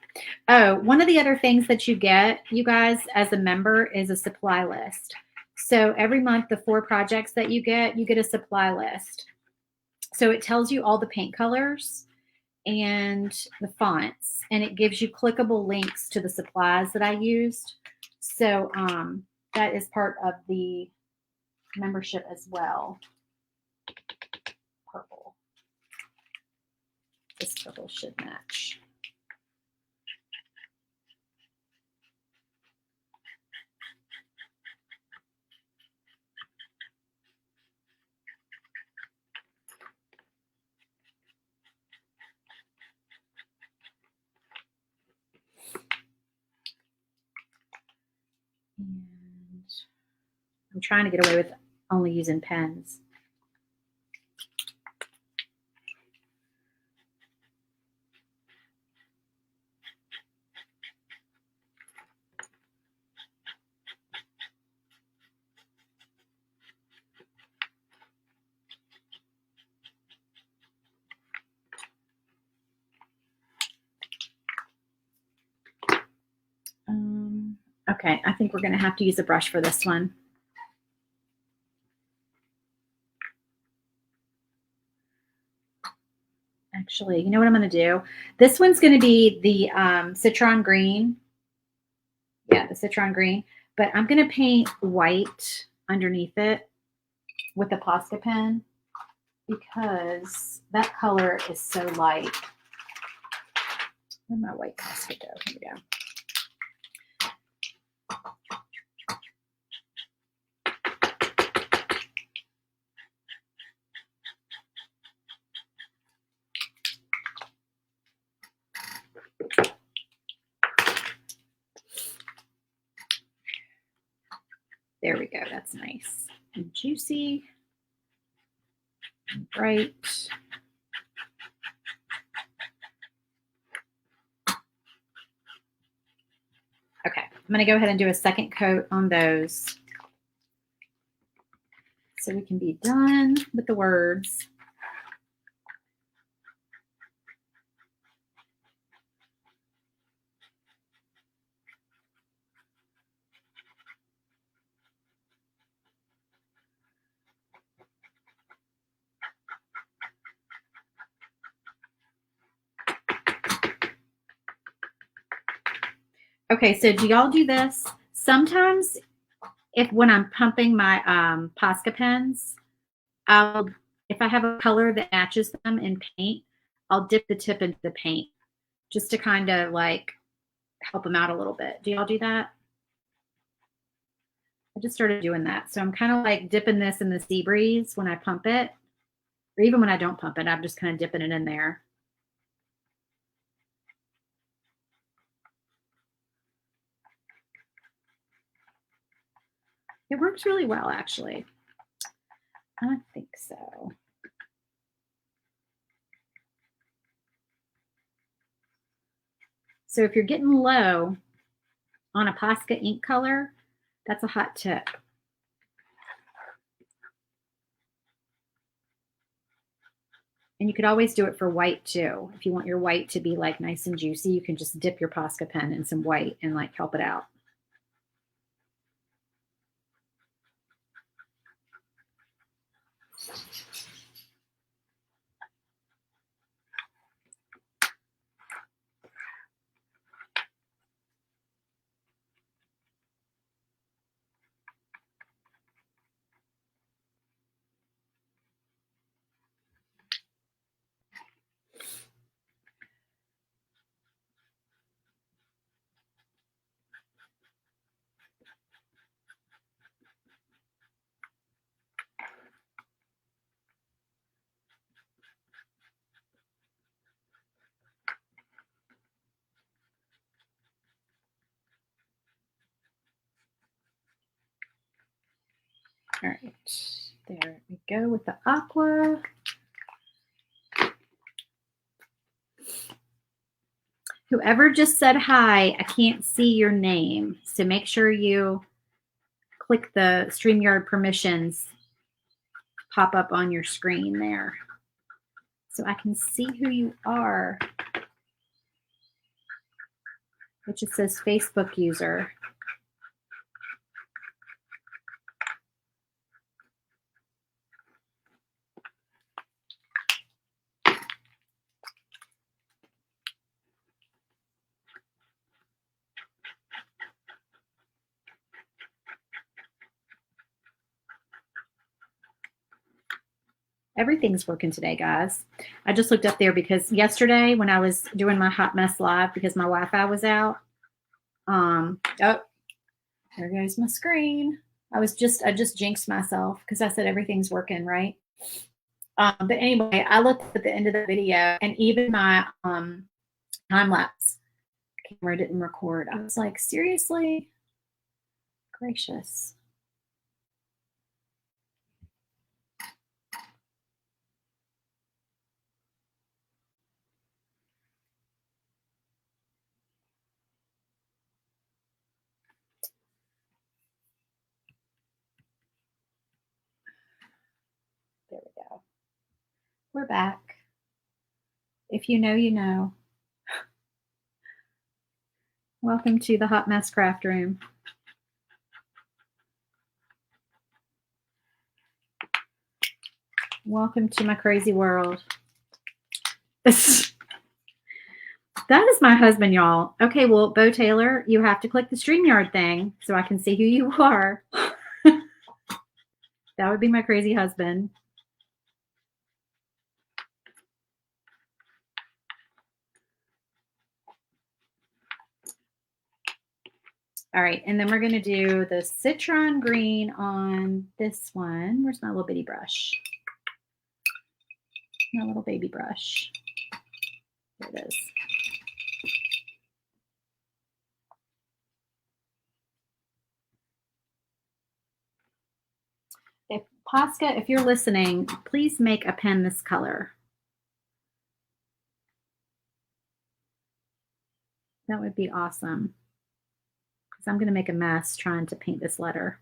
Oh, one of the other things that you get, you guys, as a member is a supply list. So every month, the 4 projects that you get a supply list. So it tells you all the paint colors and the fonts, and it gives you clickable links to the supplies that I used. So that is part of the membership as well. Purple. This purple should match. And I'm trying to get away with only using pens. Okay, I think we're going to have to use a brush for this one. Actually, you know what I'm going to do? This one's going to be the citron green. Yeah, the citron green. But I'm going to paint white underneath it with a Posca pen because that color is so light. Where'd my white Posca go? Here we go. There we go. That's nice and juicy and bright. Okay, I'm going to go ahead and do a second coat on those so we can be done with the words. Okay, so do y'all do this? Sometimes when I'm pumping my Posca pens, if I have a color that matches them in paint, I'll dip the tip into the paint just to kind of like help them out a little bit. Do y'all do that? I just started doing that. So I'm kind of like dipping this in the sea breeze when I pump it, or even when I don't pump it, I'm just kind of dipping it in there. It works really well, actually. I think so. So if you're getting low on a Posca ink color, that's a hot tip. And you could always do it for white too. If you want your white to be like nice and juicy, you can just dip your Posca pen in some white and like help it out. All right, there we go with the aqua. Whoever just said hi, I can't see your name. So make sure you click the StreamYard permissions pop up on your screen there so I can see who you are, which it says Facebook user. Everything's working today, guys. I just looked up there because yesterday when I was doing my hot mess live because my Wi-Fi was out. Oh, there goes my screen. I just jinxed myself because I said everything's working, right? But anyway, I looked at the end of the video and even my time lapse camera didn't record. I was like, seriously? gracious. There we go. We're back. If you know, you know. Welcome to the Hot Mess Craft Room. Welcome to my crazy world. That is my husband, y'all. Okay, well, Bo Taylor, you have to click the StreamYard thing so I can see who you are. That would be my crazy husband. All right, and then we're going to do the citron green on this one. Where's my little bitty brush? My little baby brush. There it is. If Pasca, if you're listening, please make a pen this color. That would be awesome. Because I'm going to make a mess trying to paint this letter.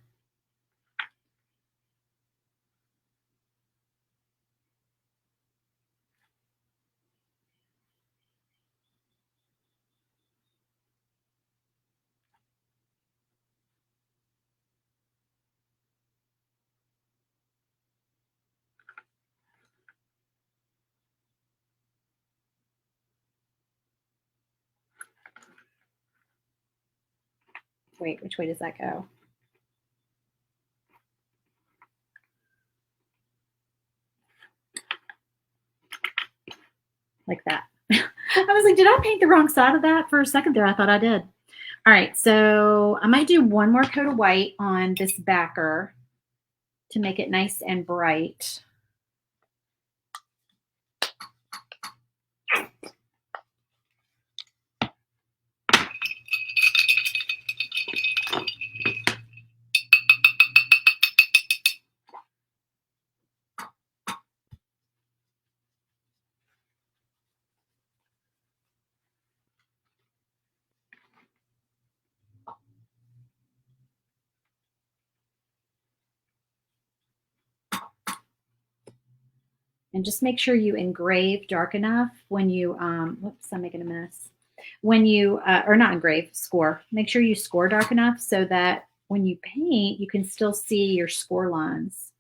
Wait, which way does that go? Like that. I was like, did I paint the wrong side of that? For a second there, I thought I did. All right, so I might do one more coat of white on this backer to make it nice and bright. And just make sure you engrave dark enough when you, whoops, I'm making a mess. When you, or not engrave, score. Make sure you score dark enough so that when you paint, you can still see your score lines.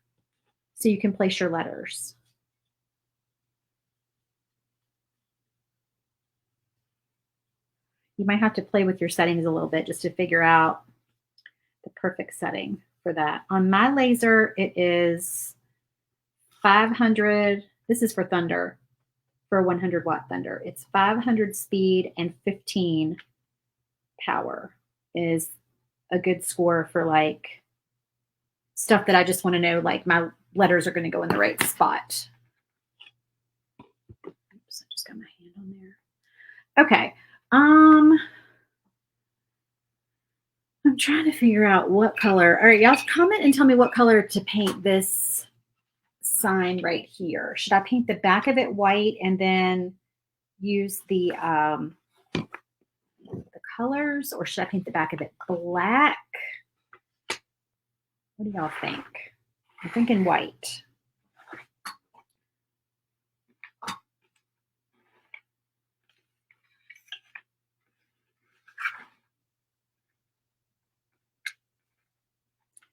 So you can place your letters. You might have to play with your settings a little bit just to figure out the perfect setting for that. On my laser, it is 500. This is for thunder, for a 100 watt thunder. It's 500 speed and 15 power is a good score for like stuff that I just want to know, like my letters are going to go in the right spot. Oops, I just got my hand on there. Okay. I'm trying to figure out what color. All right, y'all comment and tell me what color to paint this sign right here. Should I paint the back of it white and then use the colors, or should I paint the back of it black? What do y'all think? I'm thinking white.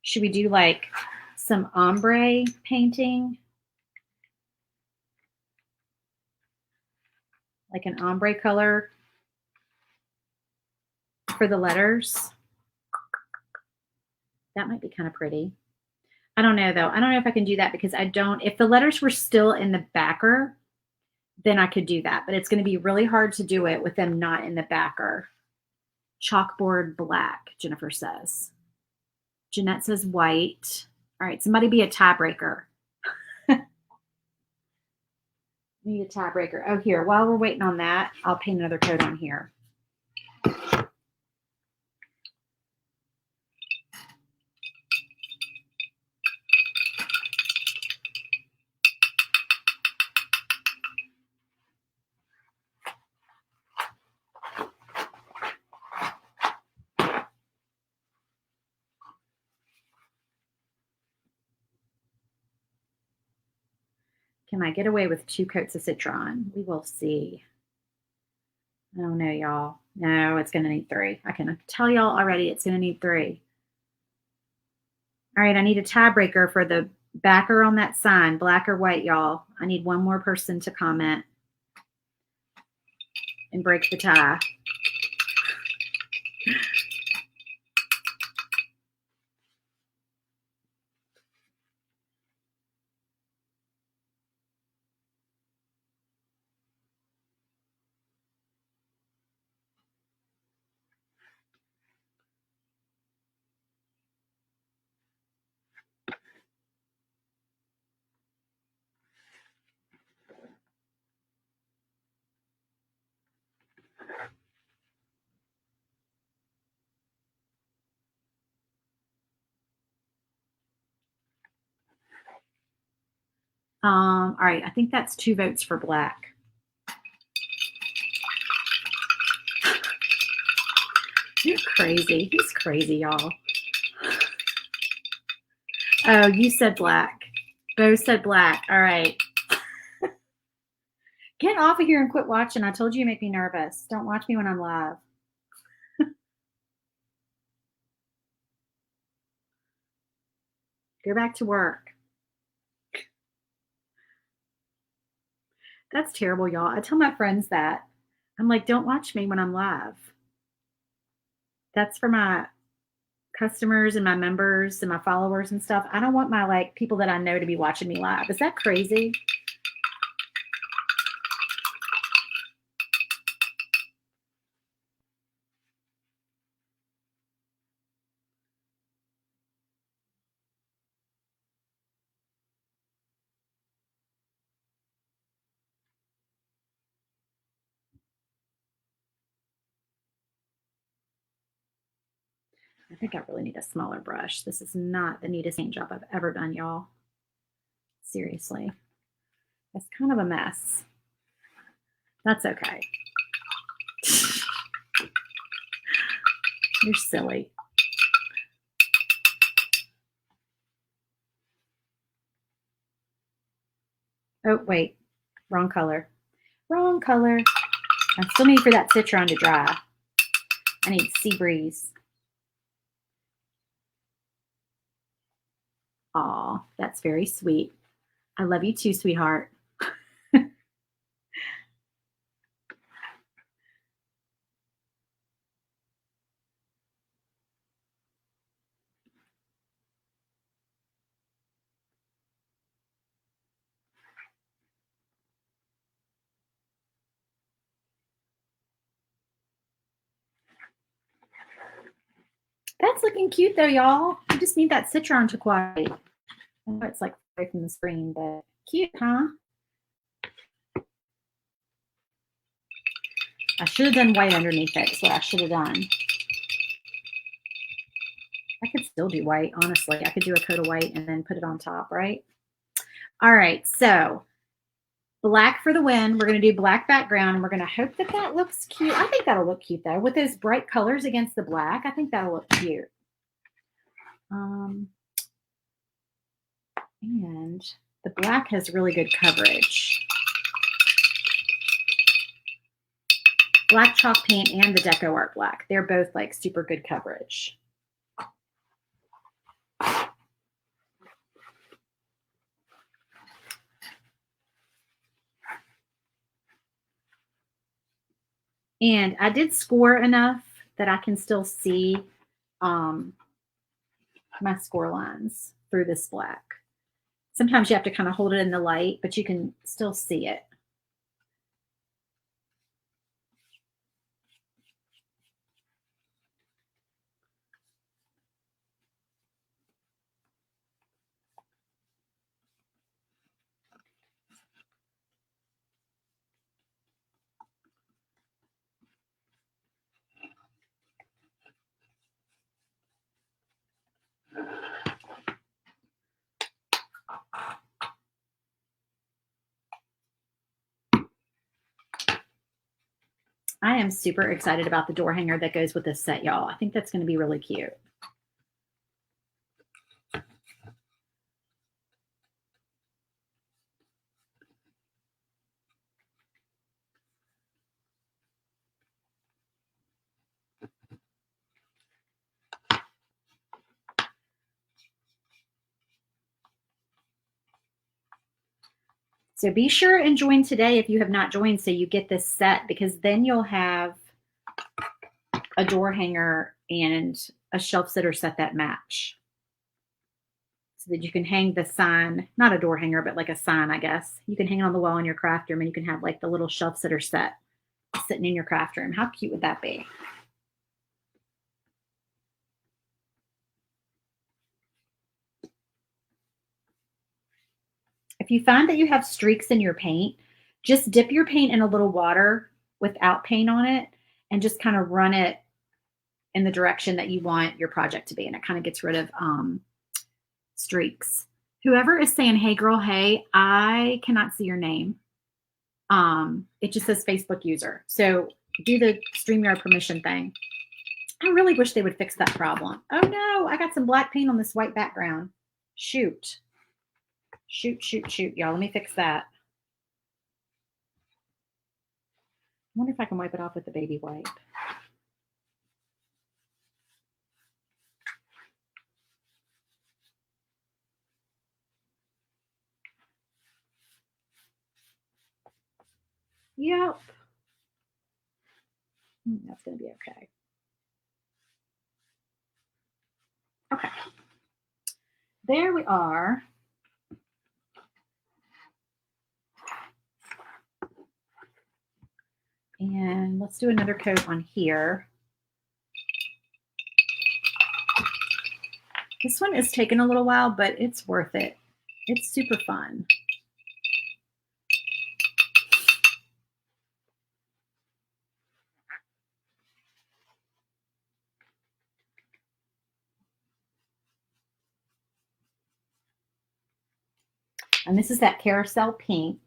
Should we do like some ombre painting? Like an ombre color for the letters? That might be kind of pretty. I don't know though. I don't know if I can do that because I don't, if the letters were still in the backer, then I could do that. But it's going to be really hard to do it with them not in the backer. Chalkboard black, Jennifer says. Jeanette says white. All right, somebody be a tiebreaker. Need a tiebreaker. Oh, here, while we're waiting on that, I'll paint another coat on here. Can I get away with 2 coats of citron? We will see. Oh, no, y'all. No, it's going to need 3. I can tell y'all already it's going to need 3. All right, I need a tiebreaker for the backer on that sign, black or white, y'all. I need one more person to comment and break the tie. All right, I think that's 2 votes for black. You're crazy. He's crazy, y'all. Oh, you said black. Bo said black. All right. Get off of here and quit watching. I told you you make me nervous. Don't watch me when I'm live. Go back to work. That's terrible, y'all. I tell my friends that. I'm like, don't watch me when I'm live. That's for my customers and my members and my followers and stuff. I don't want my people that I know to be watching me live. Is that crazy? I think I really need a smaller brush. This is not the neatest paint job I've ever done, y'all. Seriously. It's kind of a mess. That's okay. You're silly. Oh, wait. Wrong color. Wrong color. I still need for that citron to dry. I need sea breeze. Aw, that's very sweet. I love you too, sweetheart. That's looking cute though, y'all. You just need that citron to quiet. I know it's like away from the screen, but cute, huh? I should have done white underneath it. Is what I should have done. I could still do white, honestly. I could do a coat of white and then put it on top, right? All right, so black for the win. We're going to do black background, and we're going to hope that that looks cute. I think that'll look cute, though. With those bright colors against the black, I think that'll look cute. And the black has really good coverage. Black chalk paint and the Deco Art black. They're both like super good coverage. And I did score enough that I can still see my score lines through this black. Sometimes you have to kind of hold it in the light, but you can still see it. I am super excited about the door hanger that goes with this set, y'all. I think that's going to be really cute. So be sure and join today if you have not joined so you get this set, because then you'll have a door hanger and a shelf sitter set that match. So that you can hang the sign, not a door hanger, but like a sign, I guess. You can hang it on the wall in your craft room, and you can have like the little shelf sitter set sitting in your craft room. How cute would that be? If you find that you have streaks in your paint, just dip your paint in a little water without paint on it and just kind of run it in the direction that you want your project to be. And it kind of gets rid of streaks. Whoever is saying, hey girl, hey, I cannot see your name. It just says Facebook user. So do the StreamYard permission thing. I really wish they would fix that problem. Oh no, I got some black paint on this white background. Shoot. Shoot, shoot, shoot, y'all. Let me fix that. I wonder if I can wipe it off with the baby wipe. Yep. That's going to be okay. Okay. There we are. And let's do another coat on here. This one is taking a little while, but it's worth it. It's super fun. And this is that carousel pink.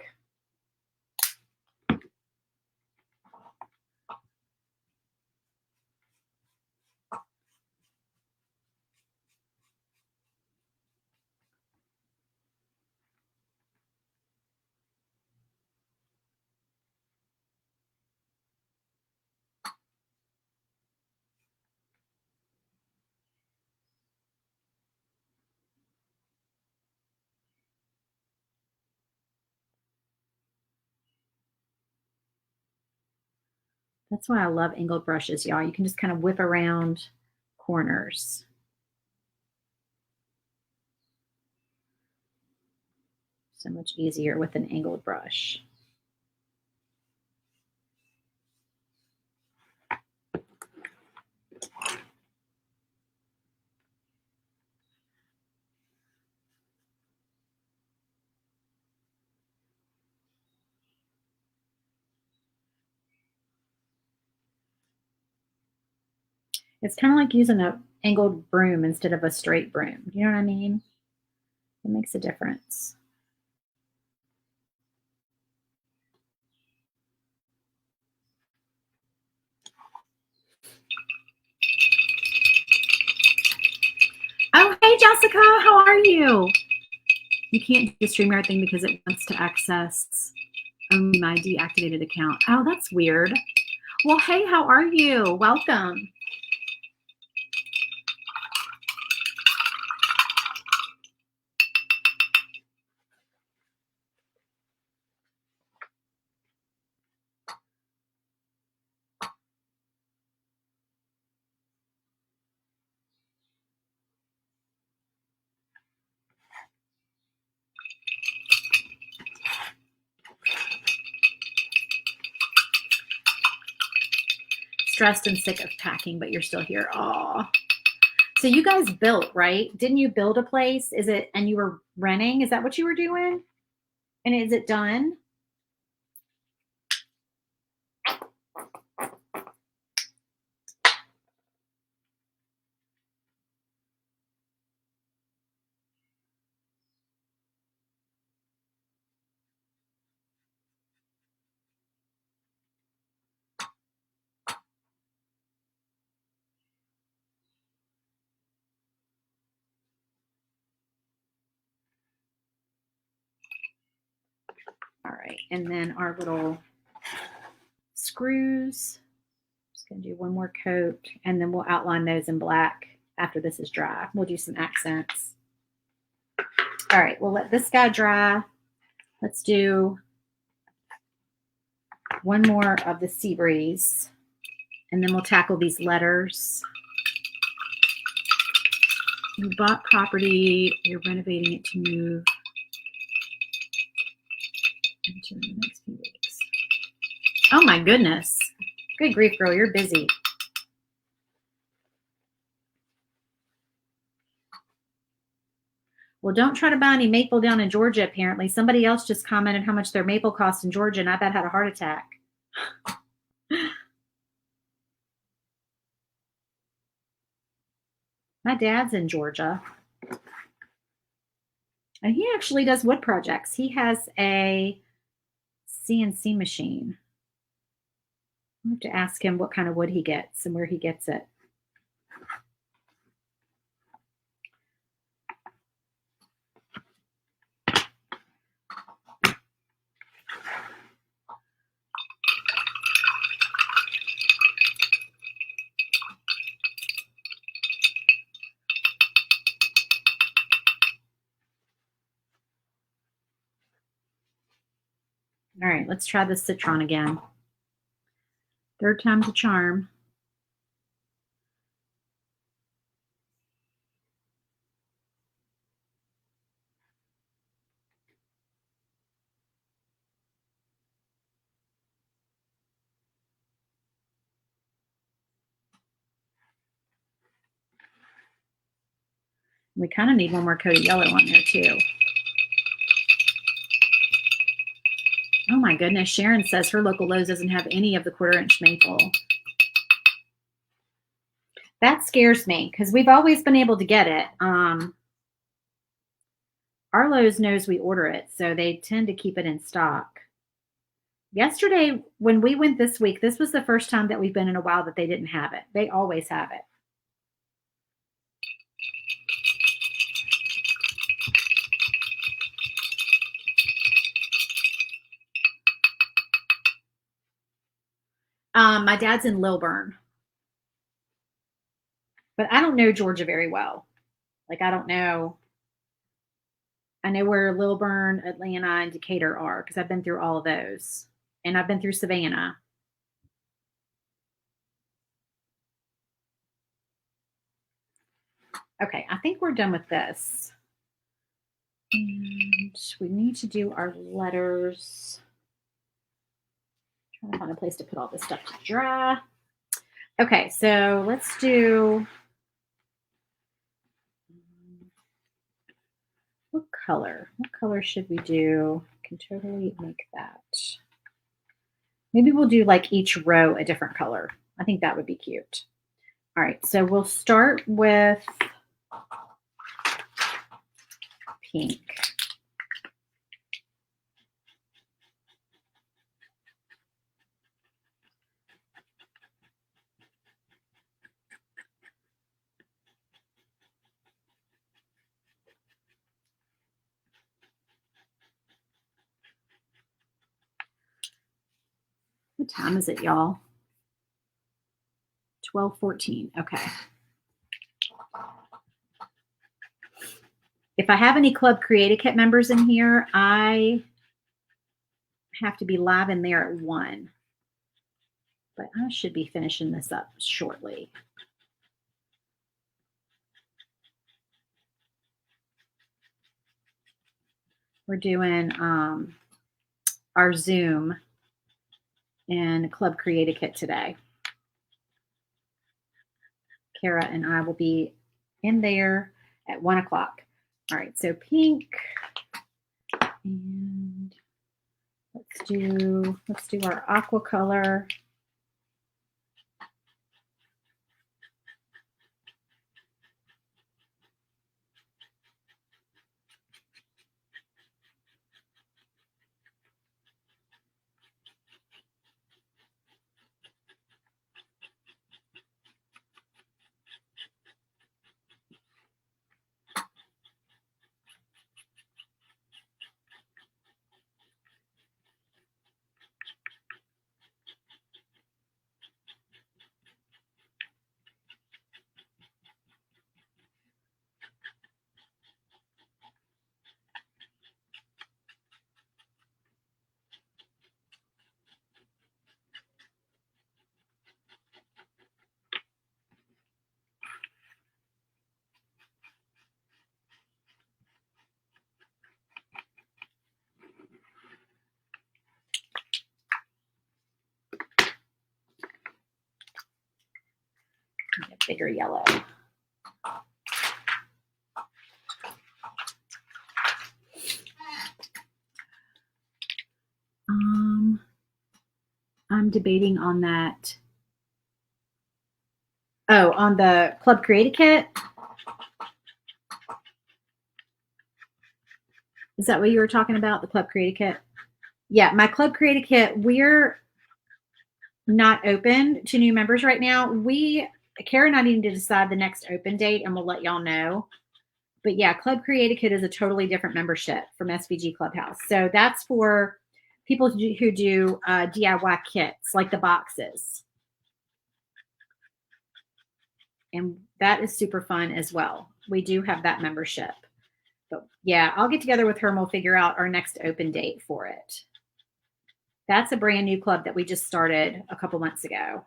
That's why I love angled brushes, y'all. You can just kind of whip around corners. So much easier with an angled brush. It's kind of like using an angled broom instead of a straight broom. You know what I mean? It makes a difference. Oh, hey, Jessica, how are you? You can't do the StreamYard thing because it wants to access only my deactivated account. Oh, that's weird. Well, hey, how are you? Welcome. Stressed and sick of packing, but you're still here. Aw. So you guys built, right? Didn't you build a place? Is it, and you were renting? Is that what you were doing? And is it done? All right, and then our little screws. Just gonna do one more coat, and then we'll outline those in black after this is dry. We'll do some accents. All right, we'll let this guy dry. Let's do one more of the sea breeze, and then we'll tackle these letters. You bought property, you're renovating it to move into the next few weeks. Oh my goodness. Good grief, girl, you're busy. Well, don't try to buy any maple down in Georgia, apparently. Somebody else just commented how much their maple costs in Georgia, and I bet had a heart attack. My dad's in Georgia. And he actually does wood projects. He has a CNC machine. I have to ask him what kind of wood he gets and where he gets it. All right, let's try the citron again. Third time's a charm. We kind of need one more coat of yellow on there too. Oh my goodness, Sharon says her local Lowe's doesn't have any of the 1/4 inch maple. That scares me because we've always been able to get it. Our Lowe's knows we order it, so they tend to keep it in stock. Yesterday, when we went this week, this was the first time that we've been in a while that they didn't have it. They always have it. My dad's in Lilburn, but I don't know Georgia very well. Like, I don't know. I know where Lilburn, Atlanta, and Decatur are because I've been through all of those. And I've been through Savannah. Okay, I think we're done with this. And we need to do our letters. Trying to find a place to put all this stuff to dry. Okay, so let's do, what color? What color should we do? I can totally make that. Maybe we'll do like each row a different color. I think that would be cute. All right, so we'll start with pink. What time is it, y'all? 12:14. Okay. If I have any Club Create-A-Kit members in here, I have to be live in there at 1. But I should be finishing this up shortly. We're doing our Zoom in Club Create-A-Kit today. Kara and I will be in there at 1 o'clock. All right, so pink, and let's do our aqua color. bigger yellow. I'm debating on that. Oh, on the Club Create a Kit? Is that what you were talking about, the Club Create a Kit? Yeah, my Club Create a Kit, we're not open to new members right now. Kara and I need to decide the next open date, and we'll let y'all know. But yeah, Club Create a Kit is a totally different membership from SVG Clubhouse. So that's for people who do DIY kits, like the boxes. And that is super fun as well. We do have that membership. But yeah, I'll get together with her and we'll figure out our next open date for it. That's a brand new club that we just started a couple months ago.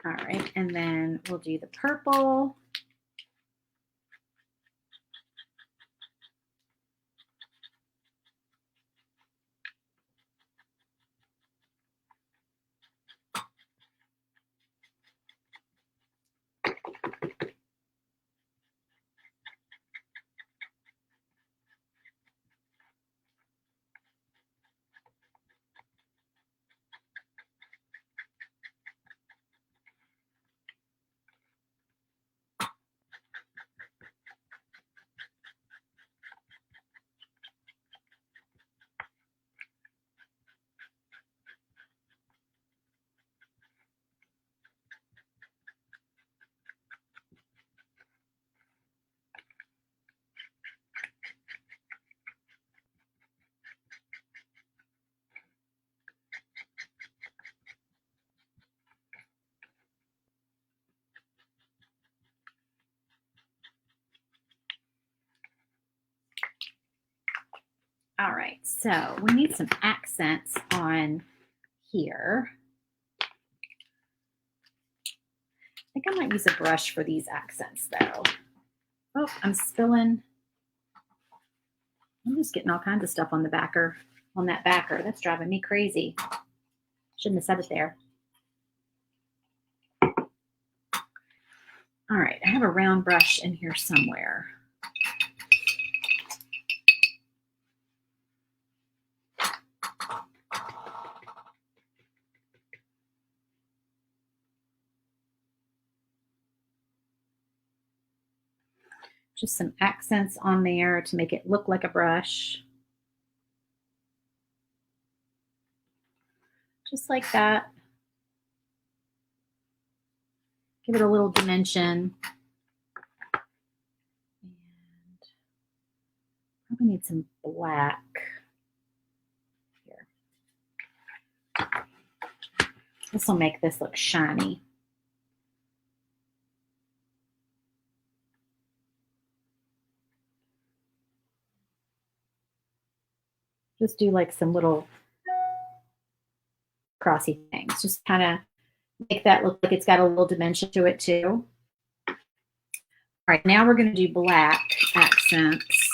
All right, and then we'll do the purple. All right, so we need some accents on here. I think I might use a brush for these accents though. Oh, I'm spilling. I'm just getting all kinds of stuff on the backer, on that backer. That's driving me crazy. Shouldn't have said it there. All right, I have a round brush in here somewhere. Just some accents on there to make it look like a brush. Just like that. Give it a little dimension. And probably need some black here. This will make this look shiny. Just do like some little crossy things. Just kind of make that look like it's got a little dimension to it too. All right, now we're going to do black accents.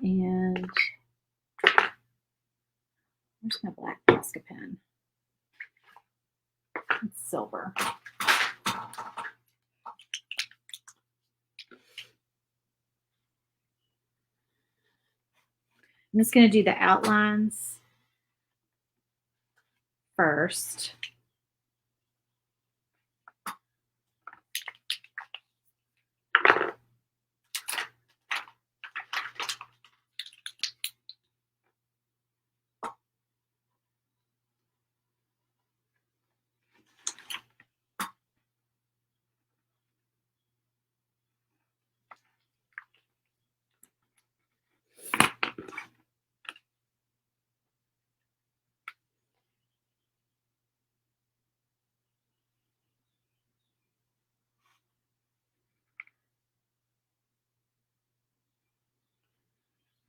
And where's my black Posca pen? It's silver. I'm just going to do the outlines first.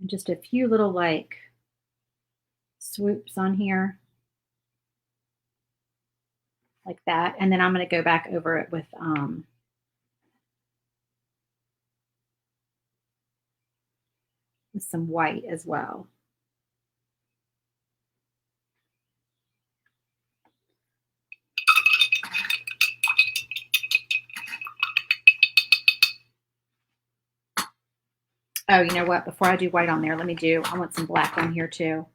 Just a few little like swoops on here like that. And then I'm going to go back over it with some white as well. Oh, you know what? Before I do white on there, I want some black on here too.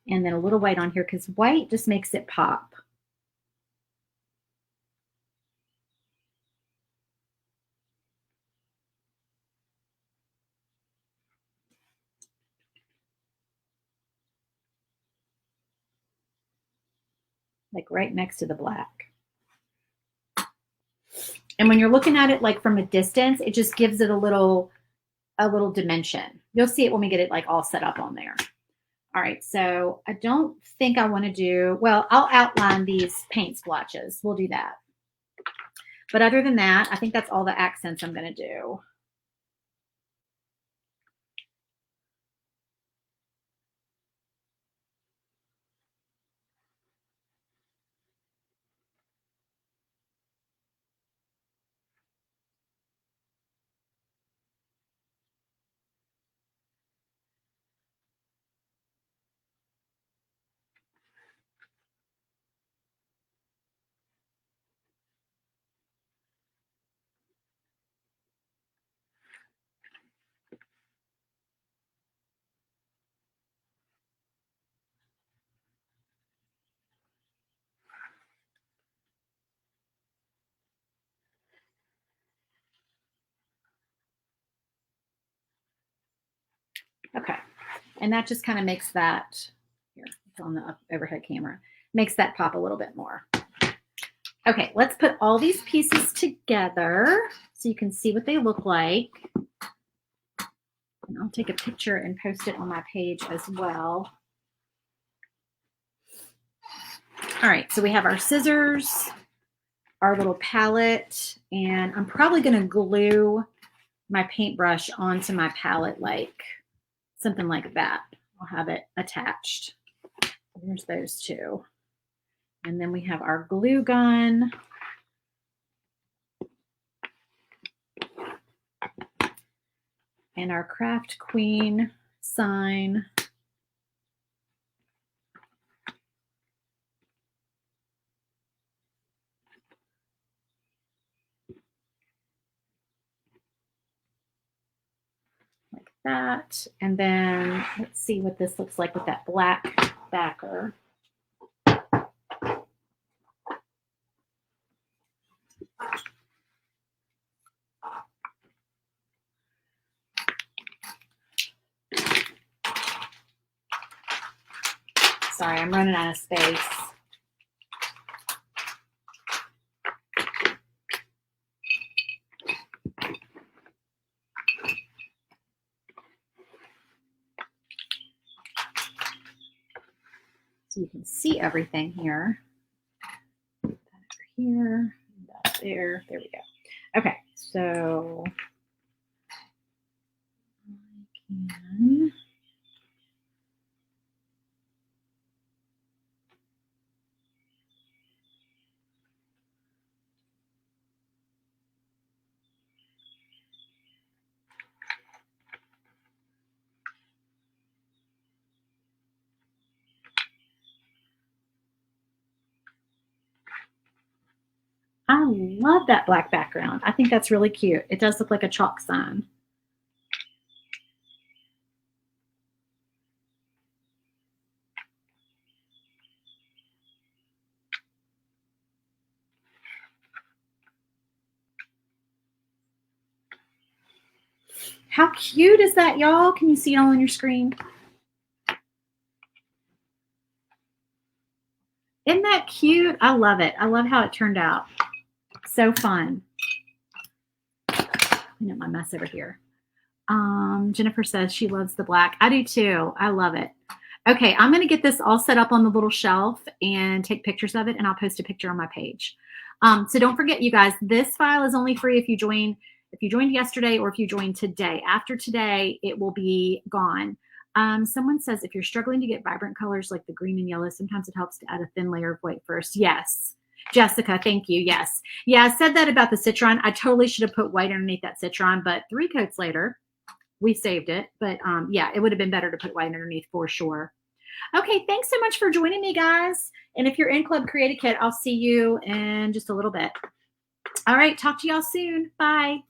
And then a little white on here because white just makes it pop. Like right next to the black. And when you're looking at it like from a distance, it just gives it a little dimension. You'll see it when we get it like all set up on there. All right, so I don't think I want to do, well, I'll outline these paint splotches. We'll do that. But other than that, I think that's all the accents I'm going to do. Okay, and that just kind of makes that, here, it's on the overhead camera, makes that pop a little bit more. Okay, let's put all these pieces together so you can see what they look like. And I'll take a picture and post it on my page as well. All right, so we have our scissors, our little palette, and I'm probably going to glue my paintbrush onto my palette like something like that. I'll have it attached. There's those two. And then we have our glue gun. And our Craft Queen sign. Like that. And then let's see what this looks like with that black backer. Sorry, I'm running out of space. So you can see everything here. That over here, that there. There we go. Okay, so I can. I love that black background. I think that's really cute. It does look like a chalk sign. How cute is that, y'all? Can you see it all on your screen? Isn't that cute? I love it. I love how it turned out. So fun. Clean up my mess over here. Jennifer says she loves the black. I do too. I love it. Okay, I'm going to get this all set up on the little shelf and take pictures of it, and I'll post a picture on my page. So don't forget, you guys, this file is only free if you joined yesterday or if you joined today. After today, it will be gone. Someone says if you're struggling to get vibrant colors like the green and yellow, sometimes it helps to add a thin layer of white first. Yes. Jessica, thank you. Yes. Yeah, I said that about the citron. I totally should have put white underneath that citron, but 3 coats later, we saved it. But yeah, it would have been better to put white underneath for sure. Okay, thanks so much for joining me, guys. And if you're in Club Create a Kit, I'll see you in just a little bit. All right, talk to y'all soon. Bye.